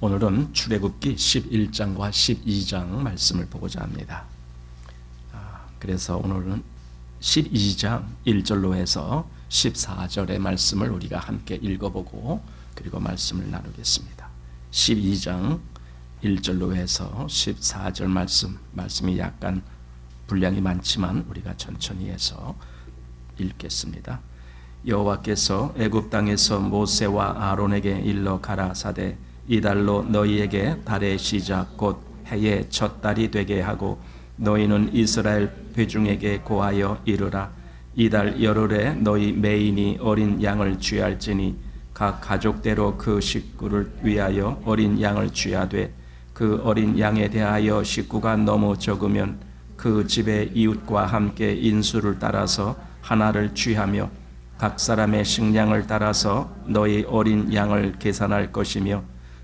오늘은 출애굽기 11장과 12장 말씀을 보고자 합니다. 그래서 오늘은 12장 1절로 해서 14절의 말씀을 우리가 함께 읽어보고 그리고 말씀을 나누겠습니다. 12장 1절로 해서 14절 말씀이 약간 분량이 많지만 우리가 천천히 해서 읽겠습니다. 여호와께서 애굽 땅에서 모세와 아론에게 일러 가라사대 이달로 너희에게 달의 시작 곧 해의 첫 달이 되게 하고 너희는 이스라엘 회중에게 고하여 이르라. 이달 열흘에 너희 매인이 어린 양을 취할지니 각 가족대로 그 식구를 위하여 어린 양을 취하되 그 어린 양에 대하여 식구가 너무 적으면 그 집의 이웃과 함께 인수를 따라서 하나를 취하며 각 사람의 식량을 따라서 너희 어린 양을 계산할 것이며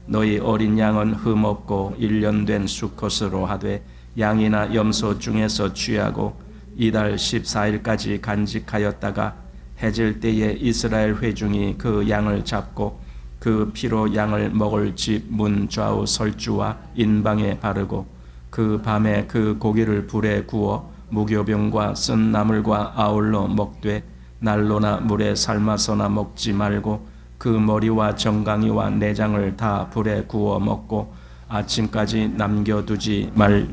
너희 어린 양은 흠없고 1년 된 수컷으로 하되 양이나 염소 중에서 취하고 이달 14일까지 간직하였다가 해질 때에 이스라엘 회중이 그 양을 잡고 그 피로 양을 먹을 집 문 좌우 설주와 인방에 바르고 그 밤에 그 고기를 불에 구워 무교병과 쓴 나물과 아울러 먹되 난로나 물에 삶아서나 먹지 말고 그 머리와 정강이와 내장을 다 불에 구워 먹고 아침까지 남겨두지 말.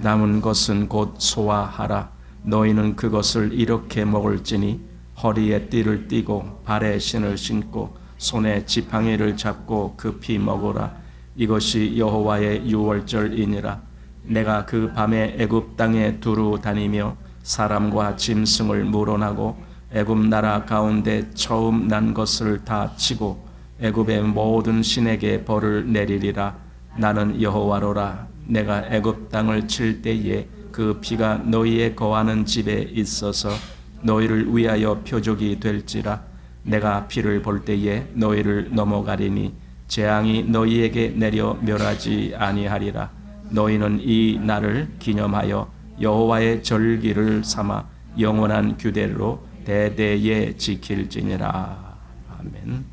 남은 것은 곧 소화하라. 너희는 그것을 이렇게 먹을지니 허리에 띠를 띠고 발에 신을 신고 손에 지팡이를 잡고 급히 먹으라. 이것이 여호와의 유월절이니라. 내가 그 밤에 애굽 땅에 두루 다니며 사람과 짐승을 물어나고 애굽 나라 가운데 처음 난 것을 다 치고 애굽의 모든 신에게 벌을 내리리라. 나는 여호와로라. 내가 애굽 땅을 칠 때에 그 피가 너희의 거하는 집에 있어서 너희를 위하여 표적이 될지라. 내가 피를 볼 때에 너희를 넘어가리니 재앙이 너희에게 내려 멸하지 아니하리라. 너희는 이 날을 기념하여 여호와의 절기를 삼아 영원한 규례로 대대에 지킬지니라. 아멘.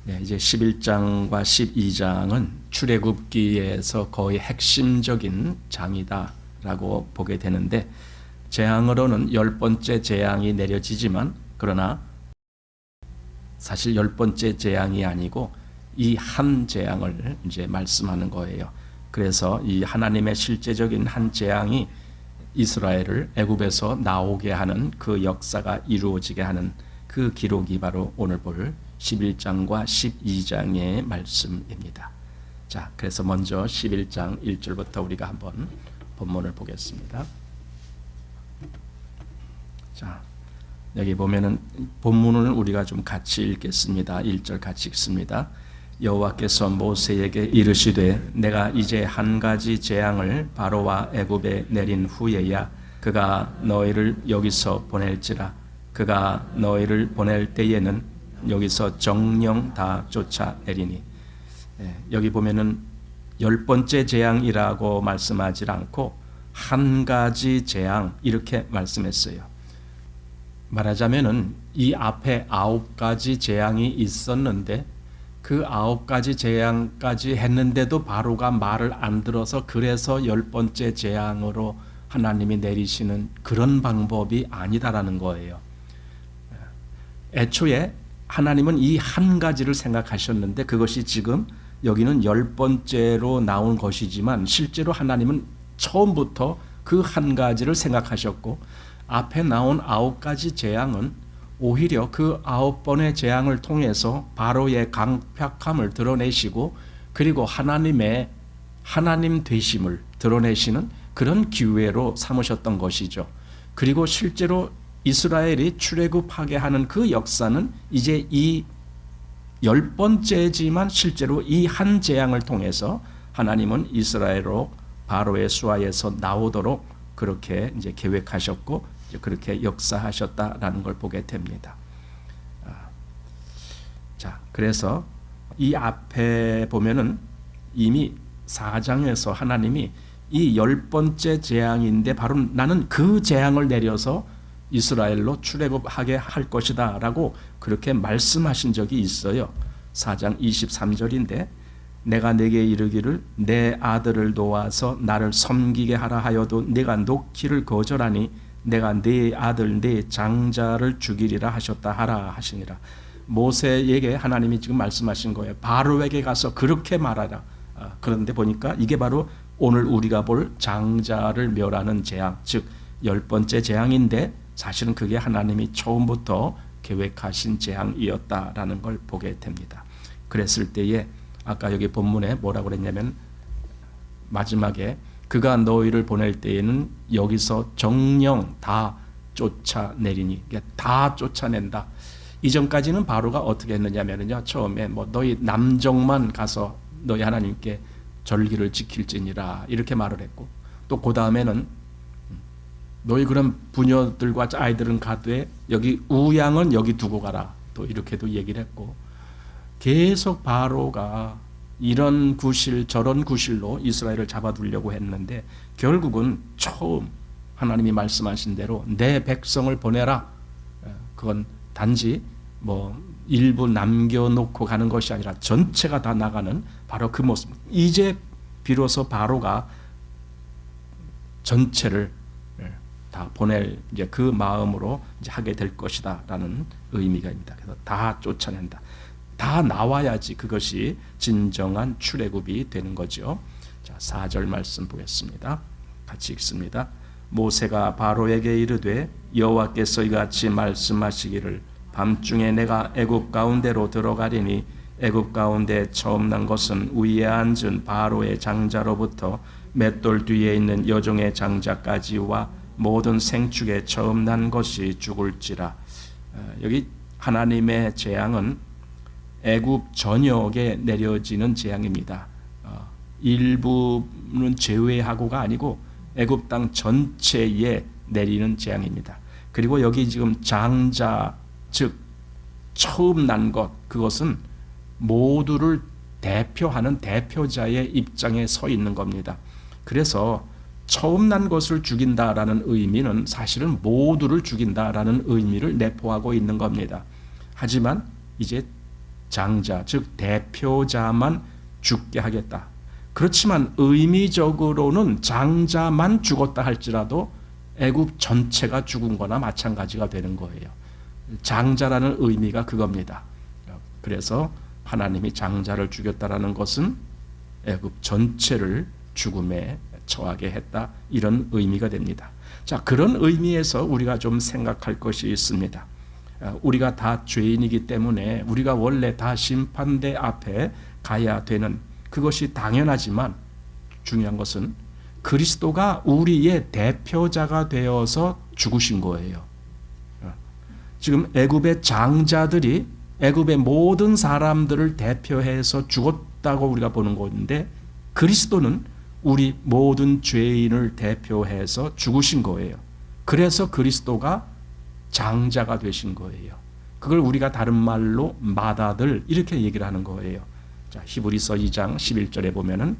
네, 이제 11장과 12장은 출애굽기에서 거의 핵심적인 장이다라고 보게 되는데 재앙으로는 10번째 재앙이 내려지지만 그러나 사실 10번째 재앙이 아니고 이 한 재앙을 이제 말씀하는 거예요. 그래서 이 하나님의 실제적인 한 재앙이 이스라엘을 애굽에서 나오게 하는 그 역사가 이루어지게 하는 그 기록이 바로 오늘 볼 11장과 12장의 말씀입니다. 자, 그래서 먼저 11장 1절부터 우리가 한번 본문을 보겠습니다. 자, 여기 보면은 본문을 우리가 좀 같이 읽겠습니다. 1절 같이 읽습니다. 여호와께서 모세에게 이르시되 내가 이제 한 가지 재앙을 바로와 애굽에 내린 후에야 그가 너희를 여기서 보낼지라. 그가 너희를 보낼 때에는 여기서 정령 다 쫓아내리니. 여기 보면은 10번째 재앙이라고 말씀하지 않고 한 가지 재앙 이렇게 말씀했어요. 말하자면은 이 앞에 9가지 재앙이 있었는데 그 9가지 재앙까지 했는데도 바로가 말을 안 들어서 그래서 10번째 재앙으로 하나님이 내리시는 그런 방법이 아니다라는 거예요. 애초에 하나님은 이 한 가지를 생각하셨는데 그것이 지금 여기는 10번째로 나온 것이지만 실제로 하나님은 처음부터 그 한 가지를 생각하셨고 앞에 나온 9가지 재앙은 오히려 그 9번의 재앙을 통해서 바로의 강팍함을 드러내시고 그리고 하나님의 하나님 되심을 드러내시는 그런 기회로 삼으셨던 것이죠. 그리고 실제로 이스라엘이 출애굽하게 하는 그 역사는 이제 이 10번째지만 실제로 이 한 재앙을 통해서 하나님은 이스라엘로 바로의 수하에서 나오도록 그렇게 이제 계획하셨고 그렇게 역사하셨다라는 걸 보게 됩니다. 자, 그래서 이 앞에 보면은 이미 4장에서 하나님이 이 10번째 재앙인데 바로 나는 그 재앙을 내려서 이스라엘로 출애굽하게 할 것이다 라고 그렇게 말씀하신 적이 있어요. 4장 23절인데 내가 네게 이르기를 내 아들을 놓아서 나를 섬기게 하라 하여도 네가 놓기를 거절하니 내가 네 아들 네 장자를 죽이리라 하셨다 하라 하시니라. 모세에게 하나님이 지금 말씀하신 거예요. 바로에게 가서 그렇게 말하라. 그런데 보니까 이게 바로 오늘 우리가 볼 장자를 멸하는 재앙, 즉 10번째 재앙인데 사실은 그게 하나님이 처음부터 계획하신 재앙이었다라는 걸 보게 됩니다. 그랬을 때에 아까 여기 본문에 뭐라고 그랬냐면 마지막에 그가 너희를 보낼 때에는 여기서 정령 다 쫓아내리니, 다 쫓아낸다. 이전까지는 바로가 어떻게 했느냐면요, 처음에 뭐 너희 남정만 가서 너희 하나님께 절기를 지킬지니라 이렇게 말을 했고, 또 그 다음에는 너희 그런 부녀들과 아이들은 가되 여기 우양은 여기 두고 가라 또 이렇게도 얘기를 했고, 계속 바로가 이런 구실 저런 구실로 이스라엘을 잡아두려고 했는데 결국은 처음 하나님이 말씀하신 대로 내 백성을 보내라. 그건 단지 뭐 일부 남겨놓고 가는 것이 아니라 전체가 다 나가는 바로 그 모습. 이제 비로소 바로가 전체를 다 보낼 이제 그 마음으로 이제 하게 될 것이다라는 의미가 있습니다. 그래서 다 쫓아낸다. 다 나와야지 그것이 진정한 출애굽이 되는 거죠. 자, 4절 말씀 보겠습니다. 같이 읽습니다. 모세가 바로에게 이르되 여호와께서 이같이 말씀하시기를 밤중에 내가 애굽 가운데로 들어가리니 애굽 가운데 처음 난 것은 위에 앉은 바로의 장자로부터 맷돌 뒤에 있는 여종의 장자까지와 모든 생축에 처음 난 것이 죽을지라. 여기 하나님의 재앙은 애굽 전역에 내려지는 재앙입니다. 일부는 제외하고가 아니고 애굽 땅 전체에 내리는 재앙입니다. 그리고 여기 지금 장자, 즉 처음 난 것, 그것은 모두를 대표하는 대표자의 입장에 서 있는 겁니다. 그래서 처음 난 것을 죽인다라는 의미는 사실은 모두를 죽인다라는 의미를 내포하고 있는 겁니다. 하지만 이제 장자, 즉 대표자만 죽게 하겠다. 그렇지만 의미적으로는 장자만 죽었다 할지라도 애굽 전체가 죽은 거나 마찬가지가 되는 거예요. 장자라는 의미가 그겁니다. 그래서 하나님이 장자를 죽였다라는 것은 애굽 전체를 죽음에 처하게 했다, 이런 의미가 됩니다. 자, 그런 의미에서 우리가 좀 생각할 것이 있습니다. 우리가 다 죄인이기 때문에 우리가 원래 다 심판대 앞에 가야 되는 그것이 당연하지만 중요한 것은 그리스도가 우리의 대표자가 되어서 죽으신 거예요. 지금 애굽의 장자들이 애굽의 모든 사람들을 대표해서 죽었다고 우리가 보는 것인데 그리스도는 우리 모든 죄인을 대표해서 죽으신 거예요. 그래서 그리스도가 장자가 되신 거예요. 그걸 우리가 다른 말로 맏아들 이렇게 얘기를 하는 거예요. 자, 히브리서 2장 11절에 보면은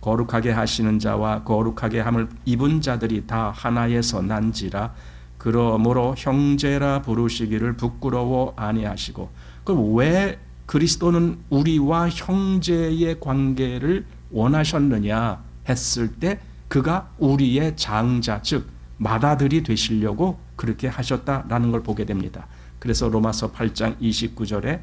거룩하게 하시는 자와 거룩하게 함을 입은 자들이 다 하나에서 난지라 그러므로 형제라 부르시기를 부끄러워 아니하시고. 그럼 왜 그리스도는 우리와 형제의 관계를 원하셨느냐 했을 때 그가 우리의 장자, 즉 맏아들이 되시려고 그렇게 하셨다라는 걸 보게 됩니다. 그래서 로마서 8장 29절에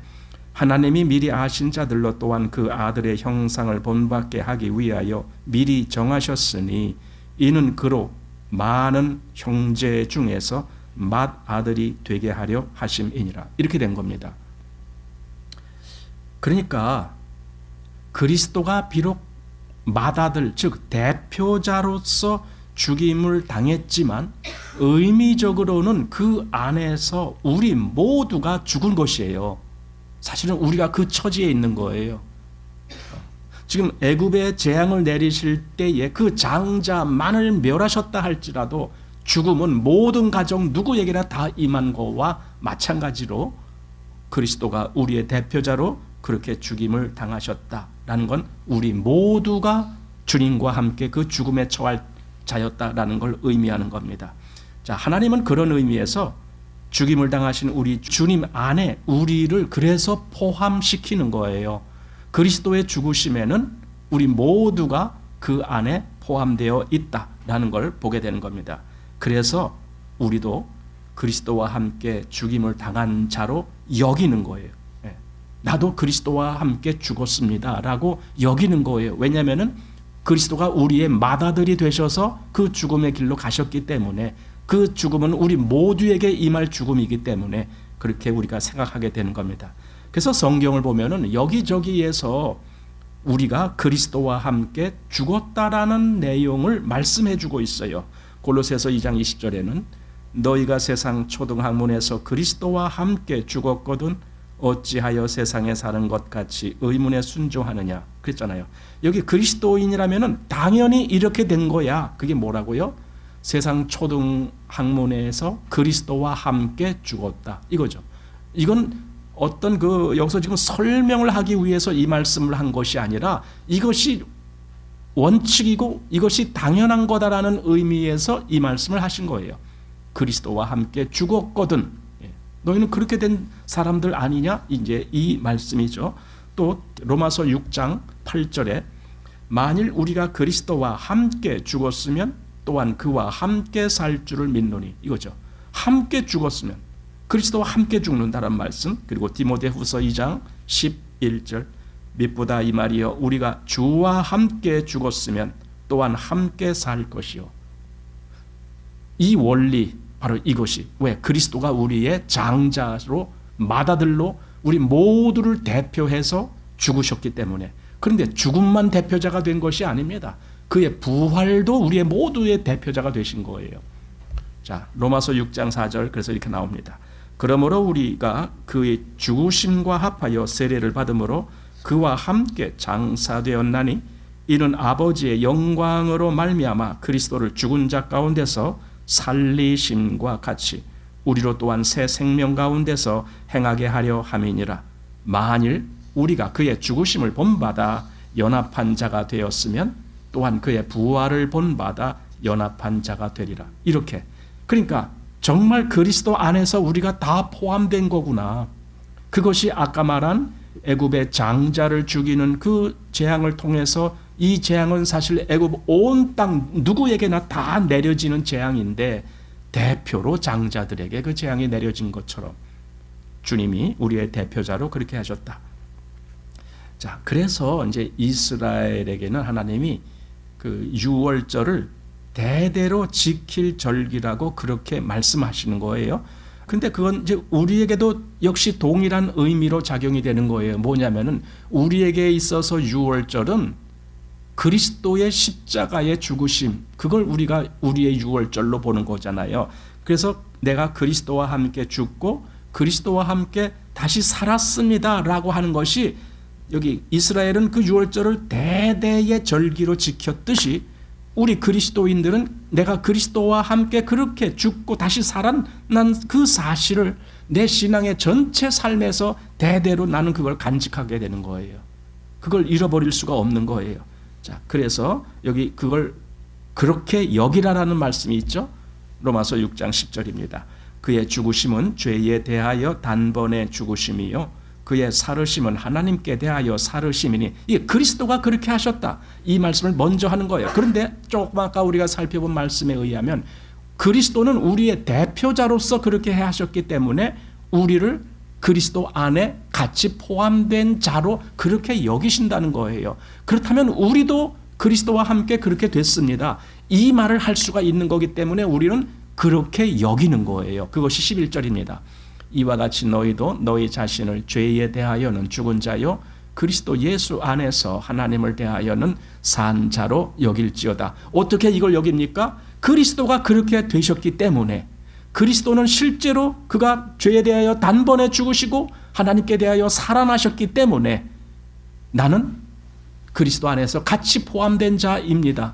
하나님이 미리 아신 자들로 또한 그 아들의 형상을 본받게 하기 위하여 미리 정하셨으니 이는 그로 많은 형제 중에서 맏아들이 되게 하려 하심이니라. 이렇게 된 겁니다. 그러니까 그리스도가 비록 맏아들, 즉 대표자로서 죽임을 당했지만 의미적으로는 그 안에서 우리 모두가 죽은 것이에요. 사실은 우리가 그 처지에 있는 거예요. 지금 애굽에 재앙을 내리실 때에 그 장자만을 멸하셨다 할지라도 죽음은 모든 가정 누구에게나 다 임한 것과 마찬가지로 그리스도가 우리의 대표자로 그렇게 죽임을 당하셨다라는 건 우리 모두가 주님과 함께 그 죽음에 처할 자였다라는 걸 의미하는 겁니다. 자, 하나님은 그런 의미에서 죽임을 당하신 우리 주님 안에 우리를 그래서 포함시키는 거예요. 그리스도의 죽으심에는 우리 모두가 그 안에 포함되어 있다라는 걸 보게 되는 겁니다. 그래서 우리도 그리스도와 함께 죽임을 당한 자로 여기는 거예요. 나도 그리스도와 함께 죽었습니다 라고 여기는 거예요. 왜냐하면 그리스도가 우리의 맏아들이 되셔서 그 죽음의 길로 가셨기 때문에, 그 죽음은 우리 모두에게 임할 죽음이기 때문에 그렇게 우리가 생각하게 되는 겁니다. 그래서 성경을 보면은 여기저기에서 우리가 그리스도와 함께 죽었다라는 내용을 말씀해 주고 있어요. 골로새서 2장 20절에는 너희가 세상 초등학문에서 그리스도와 함께 죽었거든 어찌하여 세상에 사는 것 같이 의문에 순종하느냐 그랬잖아요. 여기 그리스도인이라면은 당연히 이렇게 된 거야. 그게 뭐라고요? 세상 초등학문에서 그리스도와 함께 죽었다 이거죠. 이건 어떤 여기서 지금 설명을 하기 위해서 이 말씀을 한 것이 아니라 이것이 원칙이고 이것이 당연한 거다라는 의미에서 이 말씀을 하신 거예요. 그리스도와 함께 죽었거든. 너희는 그렇게 된 사람들 아니냐? 이제 이 말씀이죠. 또 로마서 6장 8절에 만일 우리가 그리스도와 함께 죽었으면 또한 그와 함께 살 줄을 믿노니 이거죠. 함께 죽었으면 그리스도와 함께 죽는다는 말씀. 그리고 디모데후서 2장 11절 mit보다 이 말이여 우리가 주와 함께 죽었으면 또한 함께 살 것이요. 이 원리 바로 이것이 왜 그리스도가 우리의 장자로 맏아들로 우리 모두를 대표해서 죽으셨기 때문에. 그런데 죽음만 대표자가 된 것이 아닙니다. 그의 부활도 우리의 모두의 대표자가 되신 거예요. 자, 로마서 6장 4절 그래서 이렇게 나옵니다. 그러므로 우리가 그의 죽으심과 합하여 세례를 받음으로 그와 함께 장사되었나니 이는 아버지의 영광으로 말미암아 그리스도를 죽은 자 가운데서 살리심과 같이 우리로 또한 새 생명 가운데서 행하게 하려 함이니라. 만일 우리가 그의 죽으심을 본받아 연합한 자가 되었으면 또한 그의 부활을 본받아 연합한 자가 되리라. 이렇게. 그러니까 정말 그리스도 안에서 우리가 다 포함된 거구나. 그것이 아까 말한 애굽의 장자를 죽이는 그 재앙을 통해서 이 재앙은 사실 애굽 온 땅 누구에게나 다 내려지는 재앙인데 대표로 장자들에게 그 재앙이 내려진 것처럼 주님이 우리의 대표자로 그렇게 하셨다. 자, 그래서 이제 이스라엘에게는 하나님이 그 유월절을 대대로 지킬 절기라고 그렇게 말씀하시는 거예요. 근데 그건 이제 우리에게도 역시 동일한 의미로 작용이 되는 거예요. 뭐냐면은 우리에게 있어서 유월절은 그리스도의 십자가의 죽으심, 그걸 우리가 우리의 유월절로 보는 거잖아요. 그래서 내가 그리스도와 함께 죽고 그리스도와 함께 다시 살았습니다 라고 하는 것이 여기 이스라엘은 그 유월절을 대대의 절기로 지켰듯이 우리 그리스도인들은 내가 그리스도와 함께 그렇게 죽고 다시 살아난 그 사실을 내 신앙의 전체 삶에서 대대로 나는 그걸 간직하게 되는 거예요. 그걸 잃어버릴 수가 없는 거예요. 자, 그래서 여기 그걸 그렇게 여기라라는 말씀이 있죠. 로마서 6장 10절입니다. 그의 죽으심은 죄에 대하여 단번에 죽으심이요 그의 살으심은 하나님께 대하여 살으심이니, 이 그리스도가 그렇게 하셨다. 이 말씀을 먼저 하는 거예요. 그런데 조금 아까 우리가 살펴본 말씀에 의하면 그리스도는 우리의 대표자로서 그렇게 하셨기 때문에 우리를 그리스도 안에 같이 포함된 자로 그렇게 여기신다는 거예요. 그렇다면 우리도 그리스도와 함께 그렇게 됐습니다. 이 말을 할 수가 있는 거기 때문에 우리는 그렇게 여기는 거예요. 그것이 11절입니다. 이와 같이 너희도 너희 자신을 죄에 대하여는 죽은 자요 그리스도 예수 안에서 하나님을 대하여는 산 자로 여길지어다. 어떻게 이걸 여깁니까? 그리스도가 그렇게 되셨기 때문에, 그리스도는 실제로 그가 죄에 대하여 단번에 죽으시고 하나님께 대하여 살아나셨기 때문에 나는 그리스도 안에서 같이 포함된 자입니다.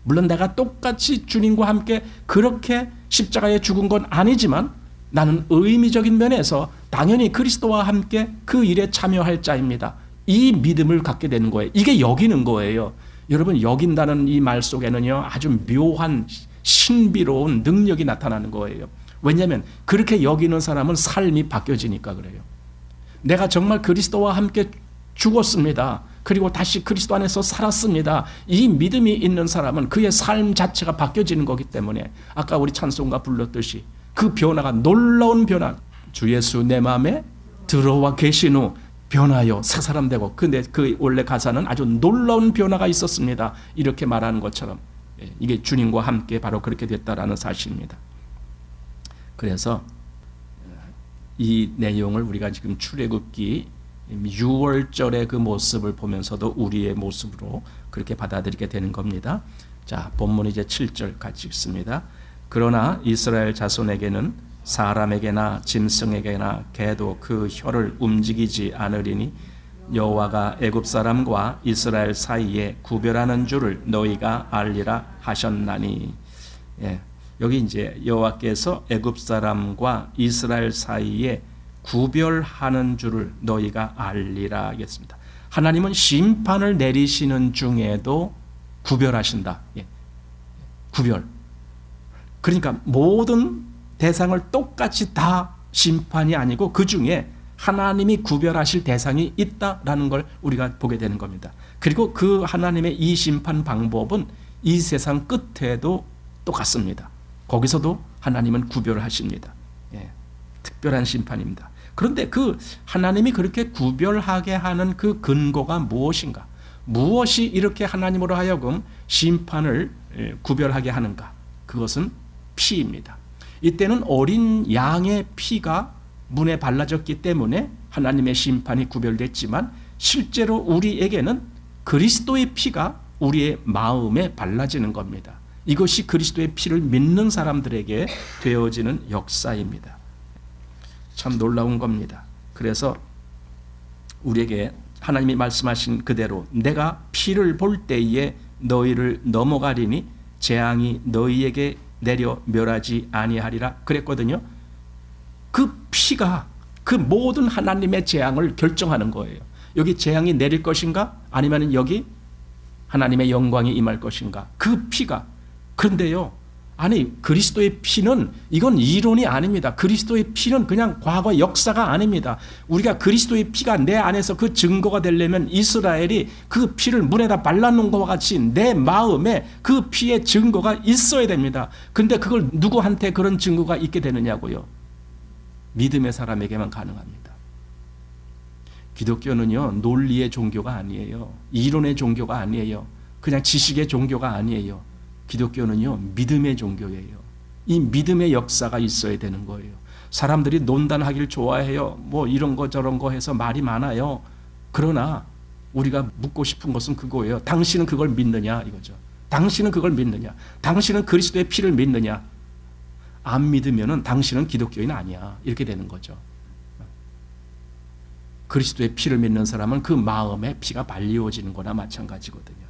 물론 내가 똑같이 주님과 함께 그렇게 십자가에 죽은 건 아니지만 나는 의미적인 면에서 당연히 그리스도와 함께 그 일에 참여할 자입니다. 이 믿음을 갖게 되는 거예요. 이게 여기는 거예요. 여러분, 여긴다는 이 말 속에는요 아주 묘한 신비로운 능력이 나타나는 거예요. 왜냐하면 그렇게 여기는 사람은 삶이 바뀌어지니까 그래요. 내가 정말 그리스도와 함께 죽었습니다. 그리고 다시 그리스도 안에서 살았습니다. 이 믿음이 있는 사람은 그의 삶 자체가 바뀌어지는 거기 때문에 아까 우리 찬송가 불렀듯이 그 변화가 놀라운 변화, 주 예수 내 마음에 들어와 계신 후 변하여 새 사람 되고, 근데 그 원래 가사는 아주 놀라운 변화가 있었습니다. 이렇게 말하는 것처럼 이게 주님과 함께 바로 그렇게 됐다라는 사실입니다. 그래서 이 내용을 우리가 지금 출애굽기 6월절의 그 모습을 보면서도 우리의 모습으로 그렇게 받아들이게 되는 겁니다. 자, 본문 이제 7절 같이 읽습니다. 그러나 이스라엘 자손에게는 사람에게나 짐승에게나 개도 그 혀를 움직이지 않으리니 여호와가 애굽 사람과 이스라엘 사이에 구별하는 줄을 너희가 알리라 하셨나니. 예, 여기 이제 여호와께서 애굽 사람과 이스라엘 사이에 구별하는 줄을 너희가 알리라 하겠습니다. 하나님은 심판을 내리시는 중에도 구별하신다. 예, 구별. 그러니까 모든 대상을 똑같이 다 심판이 아니고 그 중에 하나님이 구별하실 대상이 있다라는 걸 우리가 보게 되는 겁니다. 그리고 그 하나님의 이 심판 방법은 이 세상 끝에도 똑같습니다. 거기서도 하나님은 구별하십니다. 예, 특별한 심판입니다. 그런데 그 하나님이 그렇게 구별하게 하는 그 근거가 무엇인가? 무엇이 이렇게 하나님으로 하여금 심판을 구별하게 하는가? 그것은 피입니다. 이때는 어린 양의 피가 문에 발라졌기 때문에 하나님의 심판이 구별됐지만 실제로 우리에게는 그리스도의 피가 우리의 마음에 발라지는 겁니다. 이것이 그리스도의 피를 믿는 사람들에게 되어지는 역사입니다. 참 놀라운 겁니다. 그래서 우리에게 하나님이 말씀하신 그대로 내가 피를 볼 때에 너희를 넘어가리니 재앙이 너희에게 내려 멸하지 아니하리라 그랬거든요. 그 피가 그 모든 하나님의 재앙을 결정하는 거예요. 여기 재앙이 내릴 것인가? 아니면 여기 하나님의 영광이 임할 것인가? 그 피가. 그런데요, 아니 그리스도의 피는 이건 이론이 아닙니다. 그리스도의 피는 그냥 과거 역사가 아닙니다. 우리가 그리스도의 피가 내 안에서 그 증거가 되려면 이스라엘이 그 피를 문에다 발라놓은 것과 같이 내 마음에 그 피의 증거가 있어야 됩니다. 근데 그걸 누구한테 그런 증거가 있게 되느냐고요? 믿음의 사람에게만 가능합니다. 기독교는요, 논리의 종교가 아니에요. 이론의 종교가 아니에요. 그냥 지식의 종교가 아니에요. 기독교는요, 믿음의 종교예요. 이 믿음의 역사가 있어야 되는 거예요. 사람들이 논단하기를 좋아해요. 뭐 이런 거 저런 거 해서 말이 많아요. 그러나 우리가 묻고 싶은 것은 그거예요. 당신은 그걸 믿느냐 이거죠. 당신은 그걸 믿느냐? 당신은 그리스도의 피를 믿느냐? 안 믿으면은 당신은 기독교인 아니야. 이렇게 되는 거죠. 그리스도의 피를 믿는 사람은 그 마음에 피가 발리워지는 거나 마찬가지거든요.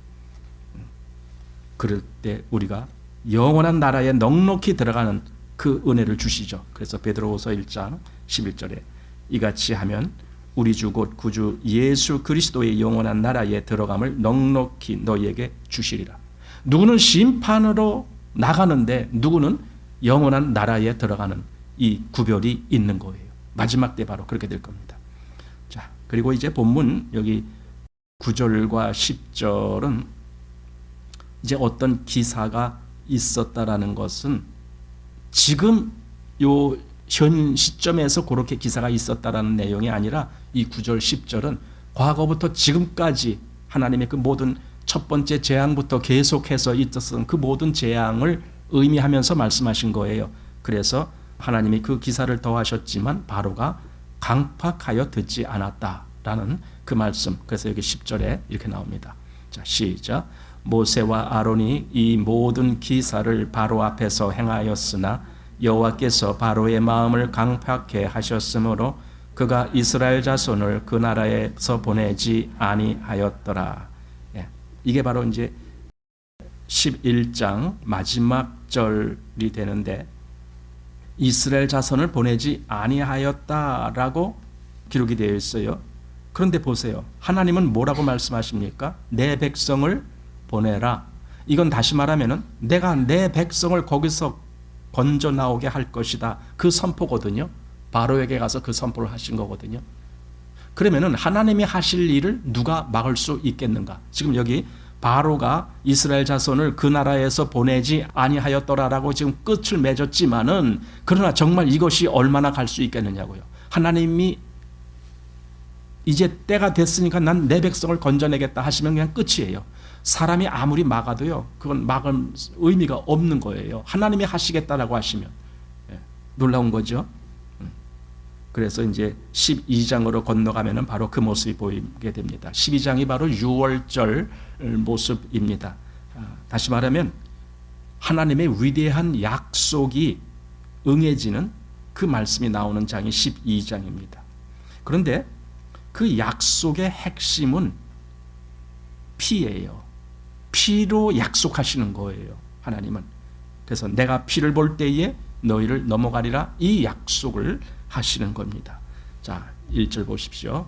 그럴 때 우리가 영원한 나라에 넉넉히 들어가는 그 은혜를 주시죠. 그래서 베드로후서 1장 11절에 이같이 하면 우리 주 곧 구주 예수 그리스도의 영원한 나라에 들어감을 넉넉히 너희에게 주시리라. 누구는 심판으로 나가는데 누구는 영원한 나라에 들어가는 이 구별이 있는 거예요. 마지막 때 바로 그렇게 될 겁니다. 자, 그리고 이제 본문 여기 9절과 10절은 이제 어떤 기사가 있었다라는 것은 지금 요 현 시점에서 그렇게 기사가 있었다라는 내용이 아니라 이 9절 10절은 과거부터 지금까지 하나님의 그 모든 첫 번째 재앙부터 계속해서 있었던 그 모든 재앙을 의미하면서 말씀하신 거예요. 그래서 하나님이 그 기사를 더하셨지만 바로가 강팍하여 듣지 않았다라는 그 말씀. 그래서 여기 10절에 이렇게 나옵니다. 자, 시작. 모세와 아론이 이 모든 기사를 바로 앞에서 행하였으나 여호와께서 바로의 마음을 강팍해 하셨으므로 그가 이스라엘 자손을 그 나라에서 보내지 아니하였더라. 예, 이게 바로 이제 11장 마지막 절이 되는데 이스라엘 자손을 보내지 아니하였다라고 기록이 되어 있어요. 그런데 보세요. 하나님은 뭐라고 말씀하십니까? 내 백성을 보내라. 이건 다시 말하면은 내가 내 백성을 거기서 건져 나오게 할 것이다. 그 선포거든요. 바로에게 가서 그 선포를 하신 거거든요. 그러면은 하나님이 하실 일을 누가 막을 수 있겠는가? 지금 여기 바로가 이스라엘 자손을 그 나라에서 보내지 아니하였더라라고 지금 끝을 맺었지만은, 그러나 정말 이것이 얼마나 갈 수 있겠느냐고요. 하나님이 이제 때가 됐으니까 난 내 백성을 건져내겠다 하시면 그냥 끝이에요. 사람이 아무리 막아도요, 그건 막을 의미가 없는 거예요. 하나님이 하시겠다라고 하시면. 놀라운 거죠. 그래서 이제 12장으로 건너가면은 바로 그 모습이 보이게 됩니다. 12장이 바로 6월절 모습입니다. 다시 말하면 하나님의 위대한 약속이 응해지는 그 말씀이 나오는 장이 12장입니다. 그런데 그 약속의 핵심은 피예요. 피로 약속하시는 거예요, 하나님은. 그래서 내가 피를 볼 때에 너희를 넘어가리라, 이 약속을 하시는 겁니다. 자, 1절 보십시오.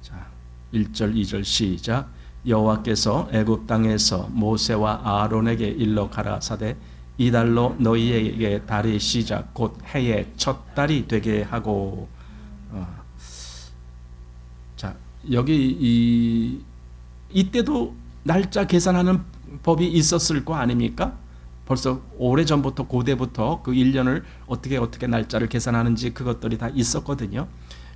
자, 1절, 2절 시작. 여호와께서 애굽 땅에서 모세와 아론에게 일러 가라사대 이달로 너희에게 달의 시작 곧 해의 첫 달이 되게 하고. 자, 여기 이때도 날짜 계산하는 법이 있었을 거 아닙니까? 벌써 오래전부터 고대부터 그 1년을 어떻게 날짜를 계산하는지 그것들이 다 있었거든요.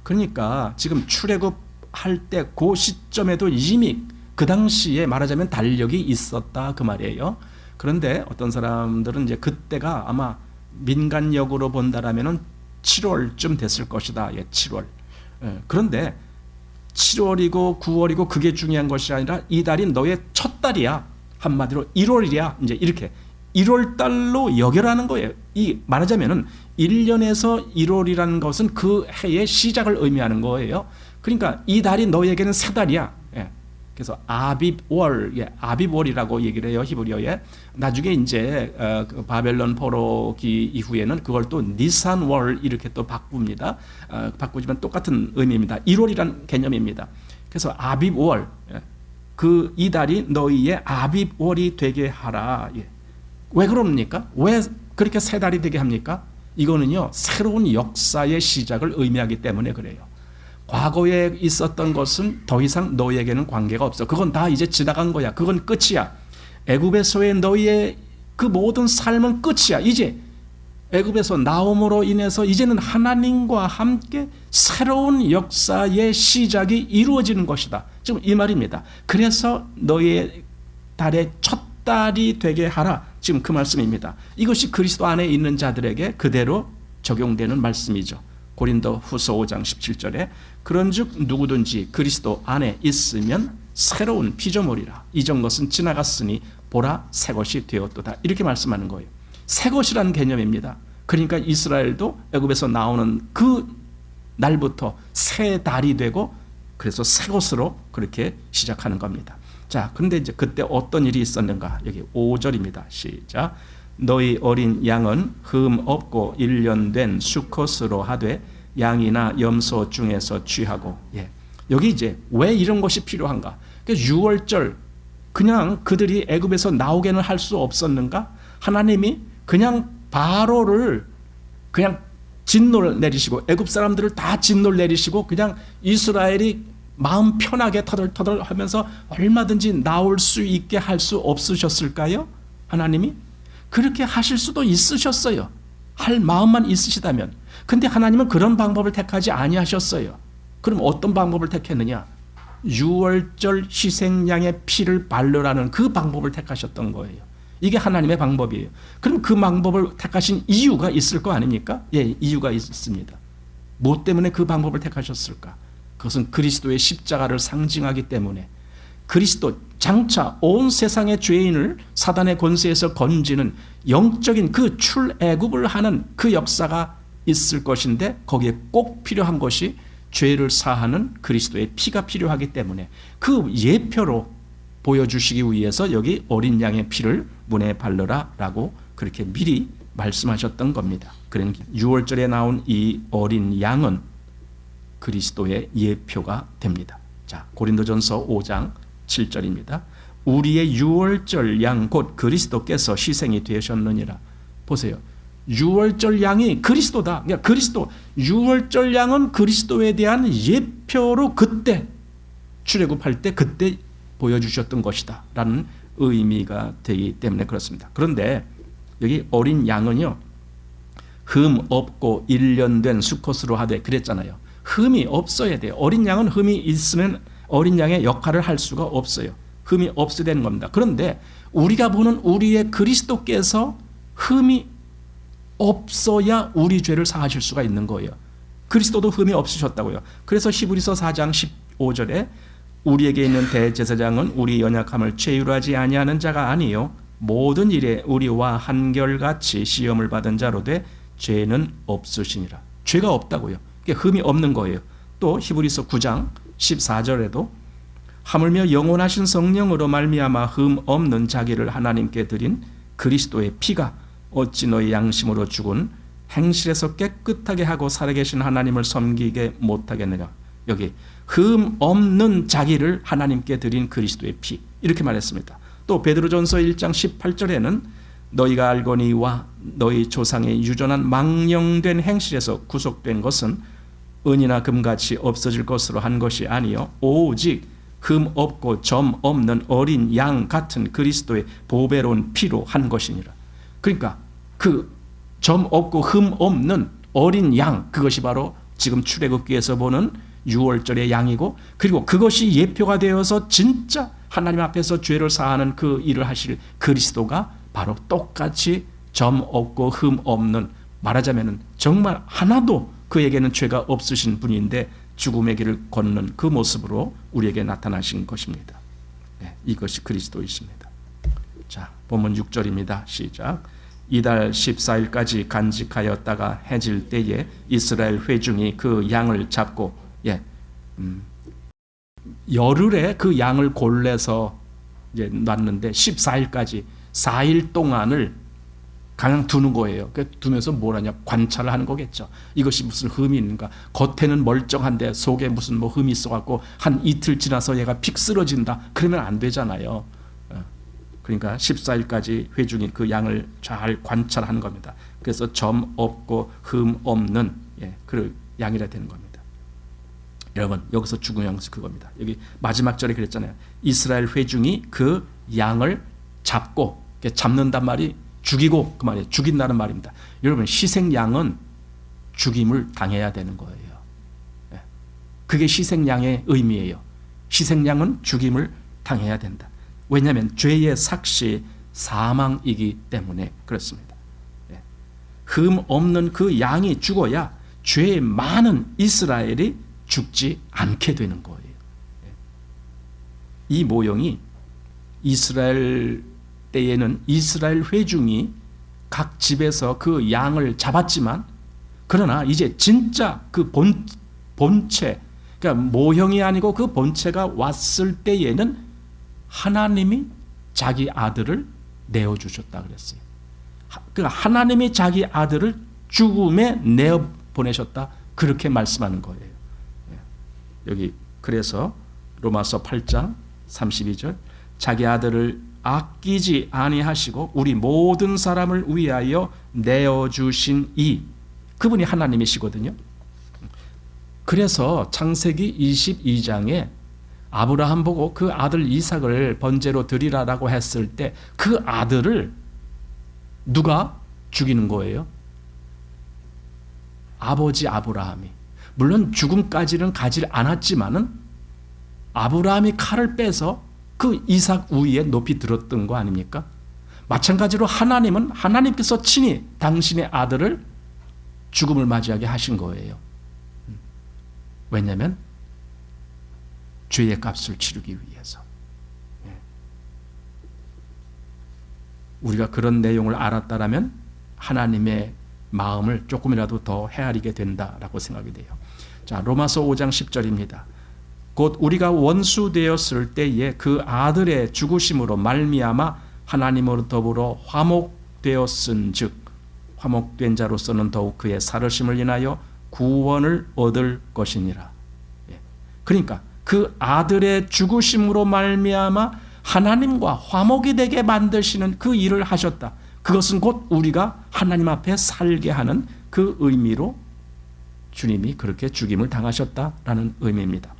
그러니까 지금 출애굽할 때 그 시점에도 이미 그 당시에 말하자면 달력이 있었다 그 말이에요. 그런데 어떤 사람들은 이제 그때가 아마 민간력으로 본다라면은 7월쯤 됐을 것이다. 예, 7월. 그런데 7월이고 9월이고 그게 중요한 것이 아니라 이 달이 너의 첫 달이야. 한마디로 1월이야. 이제 이렇게 1월 달로 여겨라는 거예요. 이 말하자면은 1년에서 1월이라는 것은 그 해의 시작을 의미하는 거예요. 그러니까 이 달이 너에게는 새 달이야. 예. 그래서 아빕월, 예, 아빕월이라고 얘기를 해요, 히브리어에. 나중에 이제 그 바벨론 포로기 이후에는 그걸 또 니산월 이렇게 또 바꿉니다. 바꾸지만 똑같은 의미입니다. 1월이라는 개념입니다. 그래서 아빕월, 예. 그 이 달이 너희의 아빕월이 되게 하라. 예. 왜 그럽니까? 왜 그렇게 새 달이 되게 합니까? 이거는요, 새로운 역사의 시작을 의미하기 때문에 그래요. 과거에 있었던 것은 더 이상 너희에게는 관계가 없어. 그건 다 이제 지나간 거야. 그건 끝이야. 애굽에서의 너희의 그 모든 삶은 끝이야. 이제 애굽에서 나옴으로 인해서 이제는 하나님과 함께 새로운 역사의 시작이 이루어지는 것이다. 지금 이 말입니다. 그래서 너희의 달의 첫 달이 되게 하라. 지금 그 말씀입니다. 이것이 그리스도 안에 있는 자들에게 그대로 적용되는 말씀이죠. 고린도 후서 5장 17절에 그런즉 누구든지 그리스도 안에 있으면 새로운 피조물이라. 이전 것은 지나갔으니 보라 새 것이 되었도다. 이렇게 말씀하는 거예요. 새 것이라는 개념입니다. 그러니까 이스라엘도 애굽에서 나오는 그 날부터 새 달이 되고 그래서 새 것으로 그렇게 시작하는 겁니다. 자, 그런데 이제 그때 어떤 일이 있었는가? 여기 5절입니다. 시작. 너희 어린 양은 흠 없고 1년 된 수컷으로 하되 양이나 염소 중에서 취하고. 예. 여기 이제 왜 이런 것이 필요한가? 6월절 그냥 그들이 애굽에서 나오게는 할 수 없었는가? 하나님이 그냥 바로를 그냥 진노를 내리시고 애굽 사람들을 다 진노를 내리시고 그냥 이스라엘이 마음 편하게 터덜터덜 하면서 얼마든지 나올 수 있게 할 수 없으셨을까요? 하나님이? 그렇게 하실 수도 있으셨어요. 할 마음만 있으시다면. 근데 하나님은 그런 방법을 택하지 아니하셨어요. 그럼 어떤 방법을 택했느냐? 6월절 희생양의 피를 바르라는 그 방법을 택하셨던 거예요. 이게 하나님의 방법이에요. 그럼 그 방법을 택하신 이유가 있을 거 아닙니까? 예, 이유가 있습니다. 뭐 때문에 그 방법을 택하셨을까? 그것은 그리스도의 십자가를 상징하기 때문에 그리스도 장차 온 세상의 죄인을 사단의 권세에서 건지는 영적인 그 출애굽을 하는 그 역사가 있을 것인데 거기에 꼭 필요한 것이 죄를 사하는 그리스도의 피가 필요하기 때문에 그 예표로 보여주시기 위해서 여기 어린 양의 피를 문에 바르라 라고 그렇게 미리 말씀하셨던 겁니다. 그러니까 6월절에 나온 이 어린 양은 그리스도의 예표가 됩니다. 자, 고린도전서 5장 7절입니다. 우리의 유월절 양 곧 그리스도께서 희생이 되셨느니라. 보세요. 유월절 양이 그리스도다. 그러니까 그리스도, 유월절 양은 그리스도에 대한 예표로 그때 출애굽할 때 그때 보여주셨던 것이다 라는 의미가 되기 때문에 그렇습니다. 그런데 여기 어린 양은요, 흠 없고 1년 된 수컷으로 하되 그랬잖아요. 흠이 없어야 돼요. 어린 양은 흠이 있으면 어린 양의 역할을 할 수가 없어요. 흠이 없어야 되는 겁니다. 그런데 우리가 보는 우리의 그리스도께서 흠이 없어야 우리 죄를 사하실 수가 있는 거예요. 그리스도도 흠이 없으셨다고요. 그래서 히브리서 4장 15절에 우리에게 있는 대제사장은 우리 연약함을 체휼하지 아니하는 자가 아니요 모든 일에 우리와 한결같이 시험을 받은 자로 돼 죄는 없으시니라. 죄가 없다고요. 흠이 없는 거예요. 또 히브리서 9장 14절에도 하물며 영원하신 성령으로 말미암아 흠 없는 자기를 하나님께 드린 그리스도의 피가 어찌 너희 양심으로 죽은 행실에서 깨끗하게 하고 살아계신 하나님을 섬기게 못하겠느냐. 여기 흠 없는 자기를 하나님께 드린 그리스도의 피, 이렇게 말했습니다. 또 베드로전서 1장 18절에는 너희가 알거니와 너희 조상의 유전한 망령된 행실에서 구속된 것은 은이나 금같이 없어질 것으로 한 것이 아니요 오직 흠 없고 점 없는 어린 양 같은 그리스도의 보배로운 피로 한 것이니라. 그러니까 그 점 없고 흠 없는 어린 양, 그것이 바로 지금 출애굽기에서 보는 유월절의 양이고, 그리고 그것이 예표가 되어서 진짜 하나님 앞에서 죄를 사하는 그 일을 하실 그리스도가 바로 똑같이 점 없고 흠 없는, 말하자면 정말 하나도 그에게는 죄가 없으신 분인데 죽음의 길을 걷는 그 모습으로 우리에게 나타나신 것입니다. 네, 이것이 그리스도이십니다. 자, 본문 6절입니다. 시작. 이달 14일까지 간직하였다가 해질 때에 이스라엘 회중이 그 양을 잡고, 열흘에 그 양을 골라서 이제 놨는데 14일까지 4일 동안을 그냥 두는 거예요. 두면서 뭘 하냐? 관찰을 하는 거겠죠. 이것이 무슨 흠이 있는가? 겉에는 멀쩡한데 속에 무슨 뭐 흠이 있어갖고 한 이틀 지나서 얘가 픽 쓰러진다. 그러면 안 되잖아요. 그러니까 14일까지 회중이 그 양을 잘 관찰하는 겁니다. 그래서 점 없고 흠 없는 그 양이라 되는 겁니다. 여러분, 여기서 중요한 것이 그겁니다. 여기 마지막 절에 그랬잖아요. 이스라엘 회중이 그 양을 잡고, 잡는단 말이 죽이고 그 말이에요. 죽인다는 말입니다. 여러분, 희생양은 죽임을 당해야 되는 거예요. 그게 희생양의 의미예요. 희생양은 죽임을 당해야 된다. 왜냐하면 죄의 삭시 사망이기 때문에 그렇습니다. 흠 없는 그 양이 죽어야 죄 많은 이스라엘이 죽지 않게 되는 거예요. 이 모형이 이스라엘 때에는 이스라엘 회중이 각 집에서 그 양을 잡았지만, 그러나 이제 진짜 그 본체, 그러니까 모형이 아니고 그 본체가 왔을 때에는 하나님이 자기 아들을 내어주셨다 그랬어요. 그러니까 하나님이 자기 아들을 죽음에 내어보내셨다, 그렇게 말씀하는 거예요. 여기 그래서 로마서 8장 32절 자기 아들을 아끼지 아니하시고 우리 모든 사람을 위하여 내어주신 이, 그분이 하나님이시거든요. 그래서 창세기 22장에 아브라함 보고 그 아들 이삭을 번제로 드리라라고 했을 때 그 아들을 누가 죽이는 거예요? 아버지 아브라함이. 물론 죽음까지는 가지 않았지만은 아브라함이 칼을 빼서 그 이삭 위에 높이 들었던 거 아닙니까? 마찬가지로 하나님은 하나님께서 친히 당신의 아들을 죽음을 맞이하게 하신 거예요. 왜냐하면 죄의 값을 치르기 위해서. 우리가 그런 내용을 알았다라면 하나님의 마음을 조금이라도 더 헤아리게 된다라고 생각이 돼요. 자, 로마서 5장 10절입니다. 곧 우리가 원수 되었을 때에 그 아들의 죽으심으로 말미암아 하나님으로 더불어 화목되었은즉 화목된 자로서는 더욱 그의 살으심을 인하여 구원을 얻을 것이니라. 그러니까 그 아들의 죽으심으로 말미암아 하나님과 화목이 되게 만드시는 그 일을 하셨다. 그것은 곧 우리가 하나님 앞에 살게 하는 그 의미로 주님이 그렇게 죽임을 당하셨다라는 의미입니다.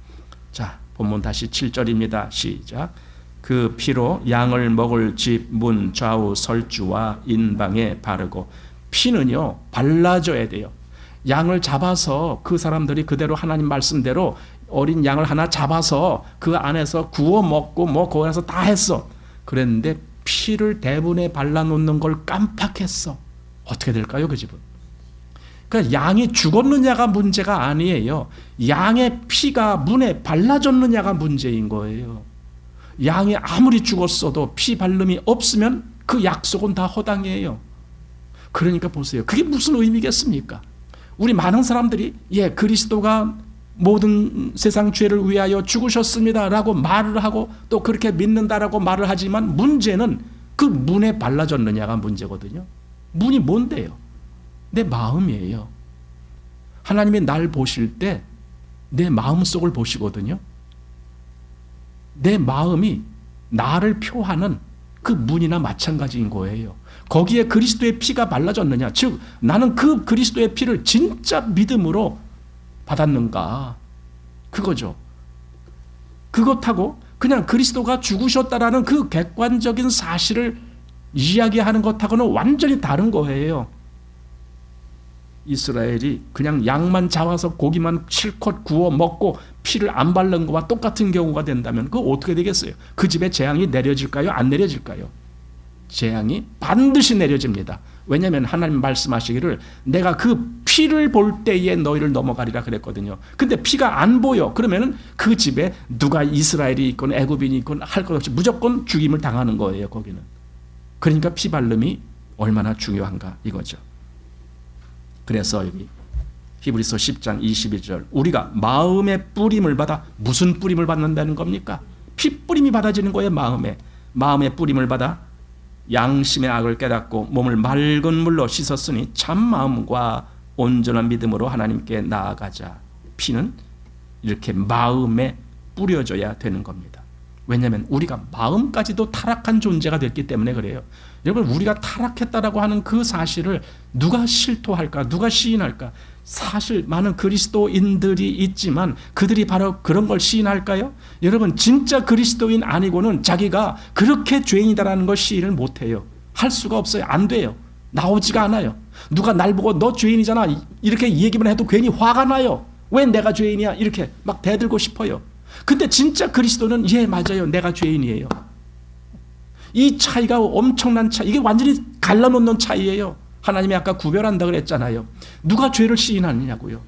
자, 본문 다시 7절입니다. 시작. 그 피로 양을 먹을 집, 문, 좌우, 설주와 인방에 바르고. 피는요, 발라줘야 돼요. 양을 잡아서 그 사람들이 그대로 하나님 말씀대로 어린 양을 하나 잡아서 그 안에서 구워 먹고 뭐 거기서 다 했어. 그랬는데 피를 대문에 발라놓는 걸 깜빡했어. 어떻게 될까요, 그 집은? 그러니까 양이 죽었느냐가 문제가 아니에요. 양의 피가 문에 발라졌느냐가 문제인 거예요. 양이 아무리 죽었어도 피 발름이 없으면 그 약속은 다 허당이에요. 그러니까 보세요. 그게 무슨 의미겠습니까? 우리 많은 사람들이 그리스도가 모든 세상 죄를 위하여 죽으셨습니다라고 말을 하고 또 그렇게 믿는다라고 말을 하지만 문제는 그 문에 발라졌느냐가 문제거든요. 문이 뭔데요? 내 마음이에요. 하나님이 날 보실 때 내 마음속을 보시거든요. 내 마음이 나를 표하는 그 문이나 마찬가지인 거예요. 거기에 그리스도의 피가 발라졌느냐, 즉 나는 그 그리스도의 피를 진짜 믿음으로 받았는가, 그거죠. 그것하고 그냥 그리스도가 죽으셨다라는 그 객관적인 사실을 이야기하는 것하고는 완전히 다른 거예요. 이스라엘이 그냥 양만 잡아서 고기만 실컷 구워 먹고 피를 안 바른 것과 똑같은 경우가 된다면 그거 어떻게 되겠어요? 그 집에 재앙이 내려질까요? 안 내려질까요? 재앙이 반드시 내려집니다. 왜냐하면 하나님 말씀하시기를 내가 그 피를 볼 때에 너희를 넘어가리라 그랬거든요. 근데 피가 안 보여. 그러면 그 집에 누가 이스라엘이 있건 애굽인이 있건 할 것 없이 무조건 죽임을 당하는 거예요, 거기는. 그러니까 피 바름이 얼마나 중요한가 이거죠. 그래서 여기 히브리서 10장 22절 우리가 마음의 뿌림을 받아, 무슨 뿌림을 받는다는 겁니까? 피 뿌림이 받아지는 거예요. 마음의 뿌림을 받아 양심의 악을 깨닫고 몸을 맑은 물로 씻었으니 참 마음과 온전한 믿음으로 하나님께 나아가자. 피는 이렇게 마음에 뿌려져야 되는 겁니다. 왜냐하면 우리가 마음까지도 타락한 존재가 됐기 때문에 그래요. 여러분, 우리가 타락했다라고 하는 그 사실을 누가 실토할까? 누가 시인할까? 사실 많은 그리스도인들이 있지만 그들이 바로 그런 걸 시인할까요? 여러분, 진짜 그리스도인 아니고는 자기가 그렇게 죄인이다라는 걸 시인을 못해요. 할 수가 없어요. 안 돼요. 나오지가 않아요. 누가 날 보고 너 죄인이잖아 이렇게 얘기만 해도 괜히 화가 나요. 왜 내가 죄인이야? 이렇게 막 대들고 싶어요. 근데 진짜 그리스도는 맞아요. 내가 죄인이에요. 이 차이가 엄청난 차이. 이게 완전히 갈라놓는 차이예요. 하나님이 아까 구별한다 그랬잖아요. 누가 죄를 시인하느냐고요.